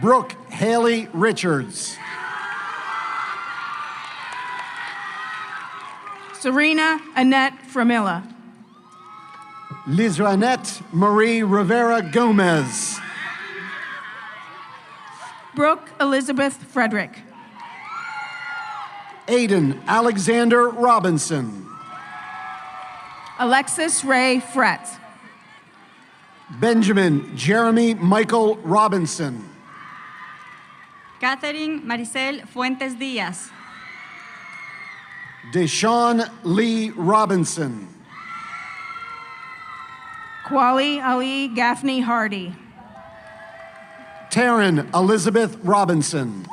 Brooke Haley Richards. Serena Annette Framilla. Lizanette Marie Rivera Gomez. Brooke Elizabeth Frederick. Aiden Alexander Robinson. Alexis Ray Fretz. Benjamin Jeremy Michael Robinson. Catherine Maricel Fuentes Díaz. Deshaun Lee Robinson. Kwali Ali Gaffney Hardy. Taryn Elizabeth Robinson.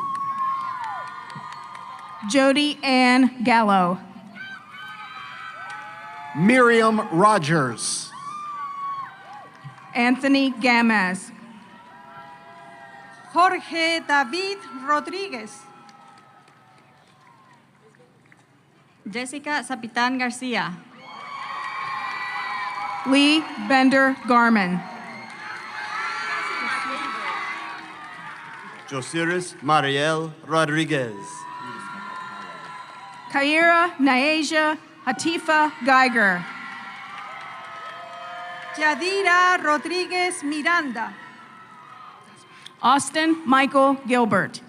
Jody Ann Gallo. Miriam Rogers. Anthony Gamaz. Jorge David Rodríguez. Jessica Zapitán García. Lee Bender Garman. Josiris Mariel Rodriguez. Kaira Naeja Hatifa Geiger. Yadira Rodríguez Miranda. Austin Michael Gilbert.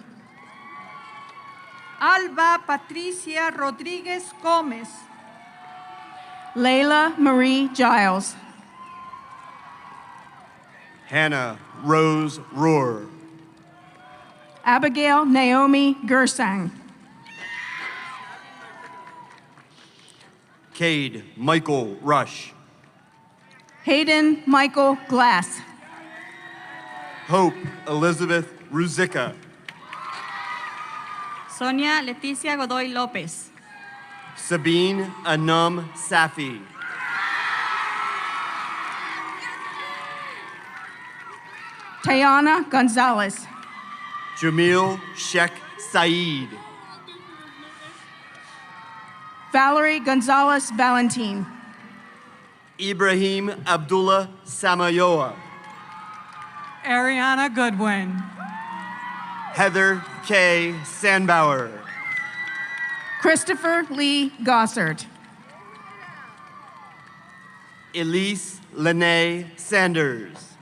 Alba Patricia Rodríguez Gómez. Layla Marie Giles. Hannah Rose Rohr. Abigail Naomi Gersang. Cade Michael Rush. Hayden Michael Glass. Hope Elizabeth Ruzicka. Sonia Leticia Godoy López. Sabine Anum Safi. Tayana Gonzalez. Jamil Sheikh Saeed. Valerie Gonzalez Valentin. Ibrahim Abdullah Samayoa. Ariana Goodwin. Heather K. Sandbauer. Christopher Lee Gossard. Elise Lene Sanders.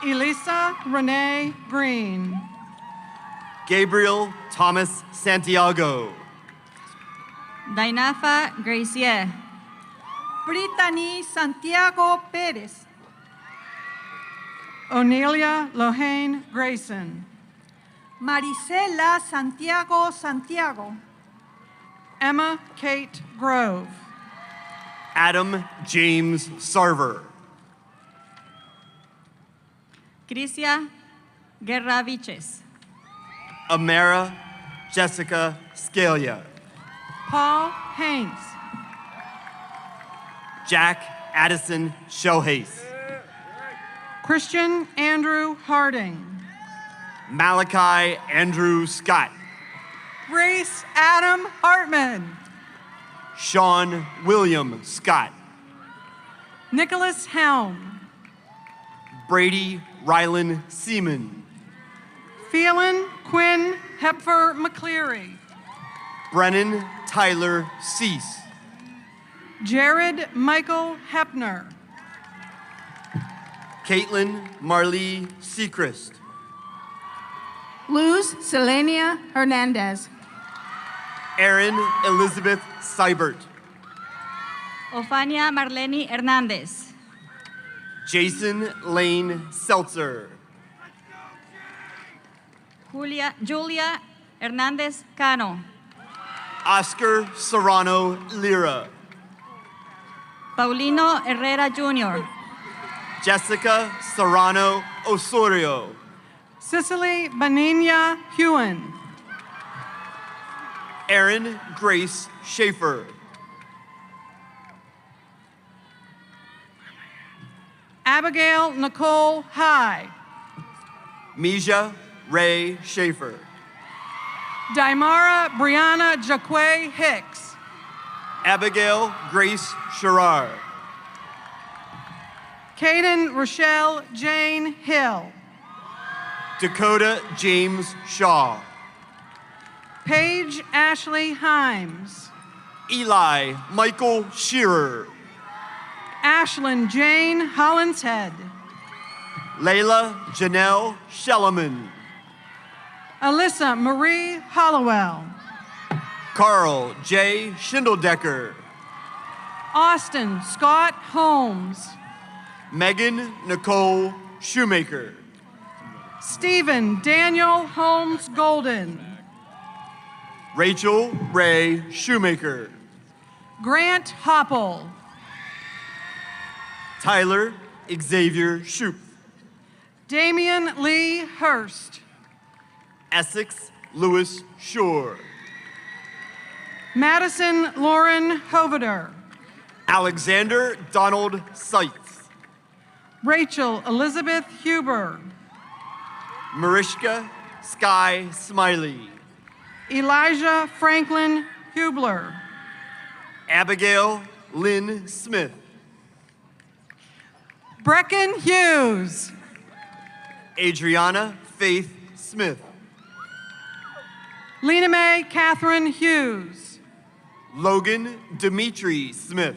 Elisa Renee Green. Gabriel Thomas Santiago. Dainafa Gracier. Brittany Santiago Pérez. Onelia Lohane Grayson. Marisela Santiago Santiago. Emma Kate Grove. Adam James Sarver. Crisia Guerra Viches. Amara Jessica Scalia. Paul Haynes. Jack Addison Shohase. Christian Andrew Harding. Malachi Andrew Scott. Grace Adam Hartman. Sean William Scott. Nicholas Helm. Brady Rylan Seaman. Phelan Quinn Hepfer McCleary. Brennan Tyler Cease. Jared Michael Hepner. Caitlin Marlee Sechrist. Luz Selenia Hernandez. Erin Elizabeth Seibert. Ofania Marlene Hernandez. Jason Lane Seltzer. Julia Hernandez Cano. Oscar Serrano Lira. Paulino Herrera Jr. Jessica Serrano Osorio. Cicely Benigna Hewen. Erin Grace Schaefer. Abigail Nicole High. Misha Ray Schaefer. Daimara Brianna Jaquay Hicks. Abigail Grace Sherrar. Caden Rochelle Jane Hill. Dakota James Shaw. Paige Ashley Himes. Eli Michael Shearer. Ashlyn Jane Hollinshead. Layla Janelle Shellerman. Alyssa Marie Hollowell. Carl J. Schindeldecker. Austin Scott Holmes. Megan Nicole Shoemaker. Stephen Daniel Holmes Golden. Rachel Ray Shoemaker. Grant Hopple. Tyler Xavier Shoup. Damian Lee Hurst. Essex Lewis Shore. Madison Lauren Hoveder. Alexander Donald Seitz. Rachel Elizabeth Huber. Marishka Sky Smiley. Elijah Franklin Hubler. Abigail Lynn Smith. Brecken Hughes. Adriana Faith Smith. Lena Mae Catherine Hughes. Logan Dimitri Smith.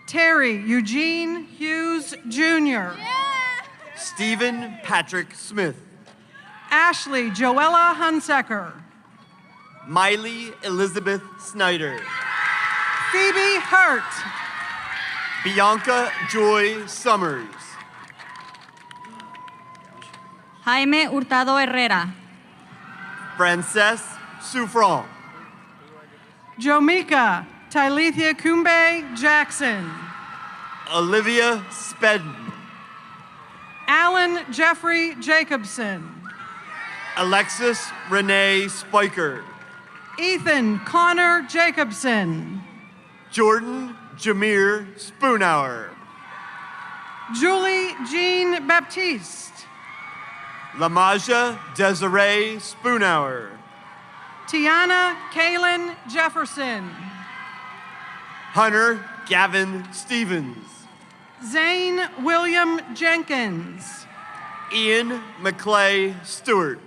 Terry Eugene Hughes Jr. Stephen Patrick Smith. Ashley Joella Hunsecker. Miley Elizabeth Snyder. Phoebe Hurt. Bianca Joy Summers. Jaime Hurtado Herrera. Frances Souffron. Jomika Tylethia Kumbe Jackson. Olivia Spedden. Alan Jeffrey Jacobson. Alexis Renee Spiker. Ethan Connor Jacobson. Jordan Jameer Spoonhour. Julie Jean Baptiste. Lamaja Desiree Spoonhour. Tiana Kaylin Jefferson. Hunter Gavin Stevens. Zane William Jenkins. Ian McClay Stewart.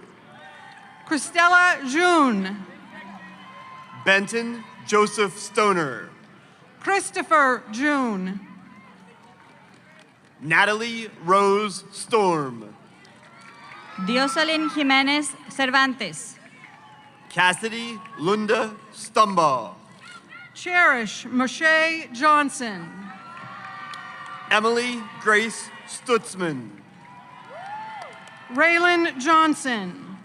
Christella June. Benton Joseph Stoner. Christopher June. Natalie Rose Storm. Dioselin Jimenez Cervantes. Cassidy Lunda Stumbaugh. Cherish Moshe Johnson. Emily Grace Stutzman. Raylan Johnson.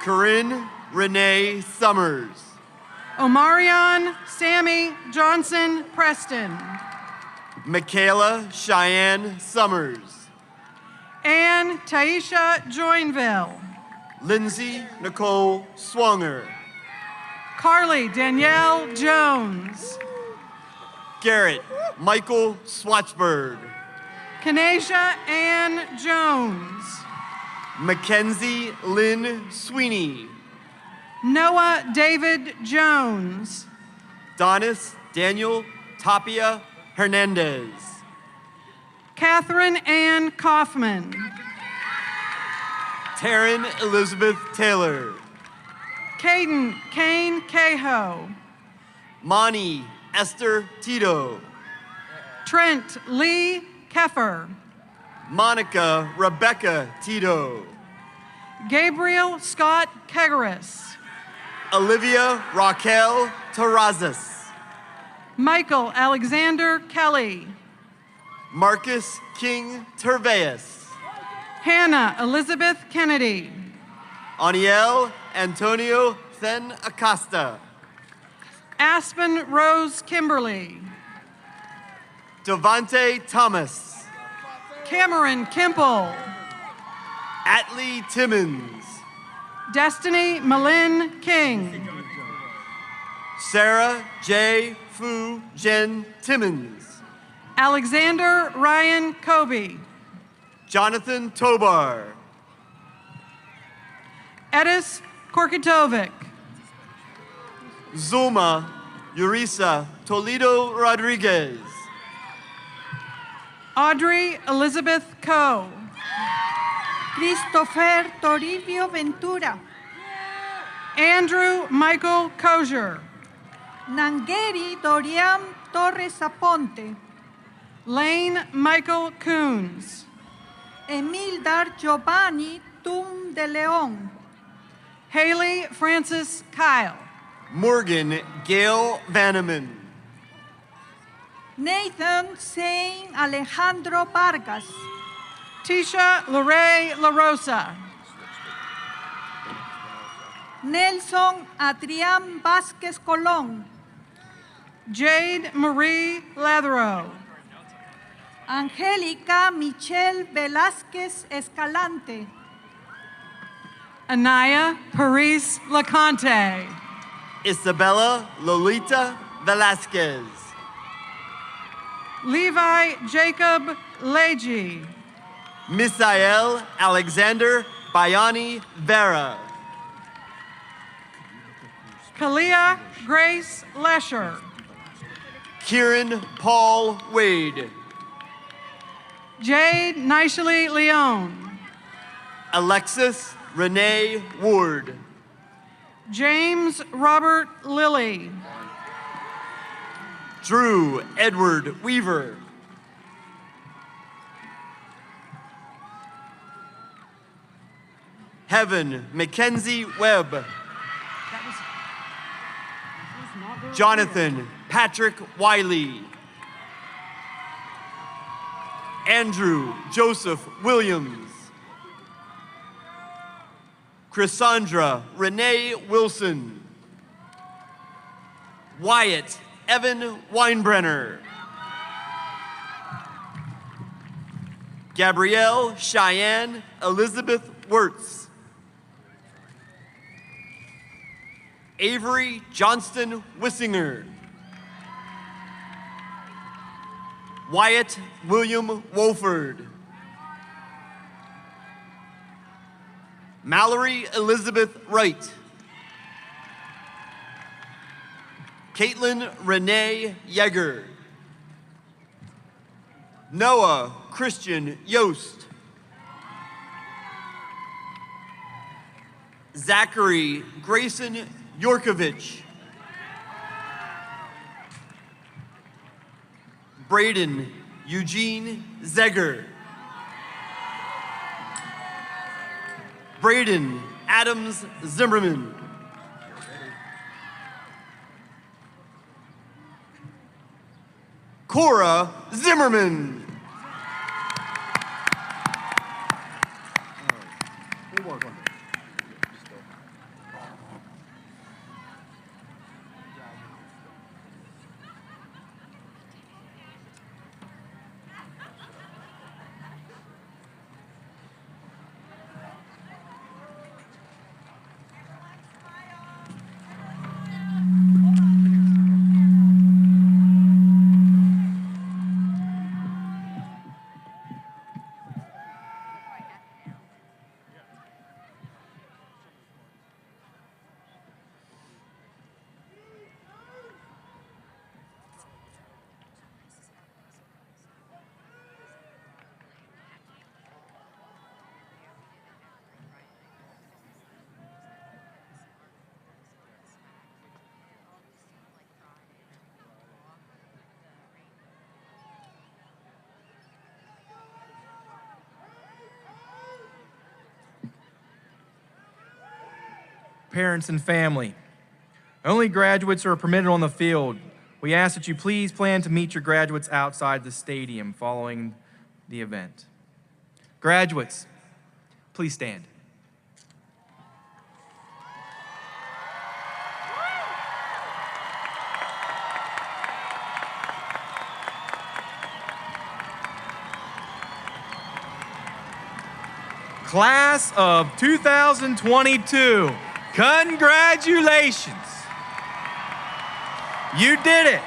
Corinne Renee Summers. Omarion Sammy Johnson Preston. Michaela Cheyenne Summers. Ann Taisha Joinville. Lindsay Nicole Swanger. Carly Danielle Jones. Garrett Michael Swatchberg. Kanasia Ann Jones. Mackenzie Lynn Sweeney. Noah David Jones. Donis Daniel Tapia Hernandez. Catherine Ann Kaufman. Taryn Elizabeth Taylor. Caden Kane Cahoe. Mani Esther Tito. Trent Lee Keffer. Monica Rebecca Tito. Gabriel Scott Kegaris. Olivia Raquel Terrazas. Michael Alexander Kelly. Marcus King Terveas. Hannah Elizabeth Kennedy. Aniel Antonio Then Acosta. Aspen Rose Kimberly. Devante Thomas. Cameron Kimple. Atlee Timmons. Destiny Malin King. Sarah J. Fu Jen Timmons. Alexander Ryan Kobe. Jonathan Tobar. Edis Korkatovic. Zulma Yurisa Toledo Rodriguez. Audrey Elizabeth Coe. Christopher Toribio Ventura. Andrew Michael Kosher. Nangeri Dorian Torres Aponte. Lane Michael Coons. Emildar Giovanni Tum de Leon. Haley Francis Kyle. Morgan Gail Vanneman. Nathan Saint Alejandro Vargas. Tisha Lorraine LaRosa. Nelson Adrián Vázquez Colón. Jade Marie Leatherow. Angélica Michelle Velázquez Escalante. Anaya Paris LaConte. Isabella Lolita Velasquez. Levi Jacob Leji. Misael Alexander Bayani Vera. Kalia Grace Lesher. Kieran Paul Wade. Jade Nishali Leon. Alexis Renee Ward. James Robert Lilly. Drew Edward Weaver. Heaven Mackenzie Webb. Jonathan Patrick Wiley. Andrew Joseph Williams. Chrisandra Renee Wilson. Wyatt Evan Weinbrenner. Gabrielle Cheyenne Elizabeth Wirtz. Avery Johnston Wissinger. Wyatt William Wolford. Mallory Elizabeth Wright. Caitlin Renee Yeager. Noah Christian Yost. Zachary Grayson Yorkovich. Braden Eugene Zegger. Braden Adams Zimmerman. Cora Zimmerman. parents, and family. Only graduates are permitted on the field. We ask that you please plan to meet your graduates outside the stadium following the event. Graduates, please stand. Class of 2022, congratulations. You did it,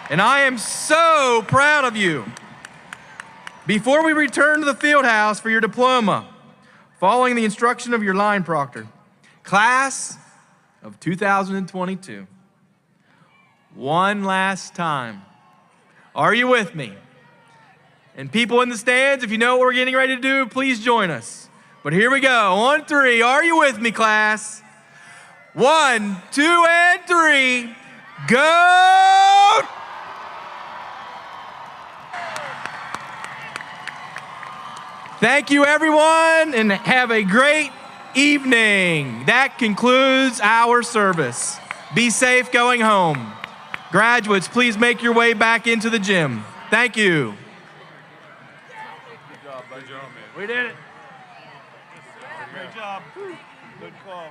and I am so proud of you. Before we return to the field house for your diploma, following the instruction of your line proctor, class of 2022, one last time, are you with me? And people in the stands, if you know what we're getting ready to do, please join us. But here we go, on three, are you with me, class? 1, 2, and 3, go! Thank you, everyone, and have a great evening. That concludes our service. Be safe going home. Graduates, please make your way back into the gym. Thank you. Good job, man. We did it. Great job. Good call. All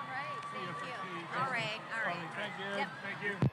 right, thank you. All right. Thank you. Yep. Thank you.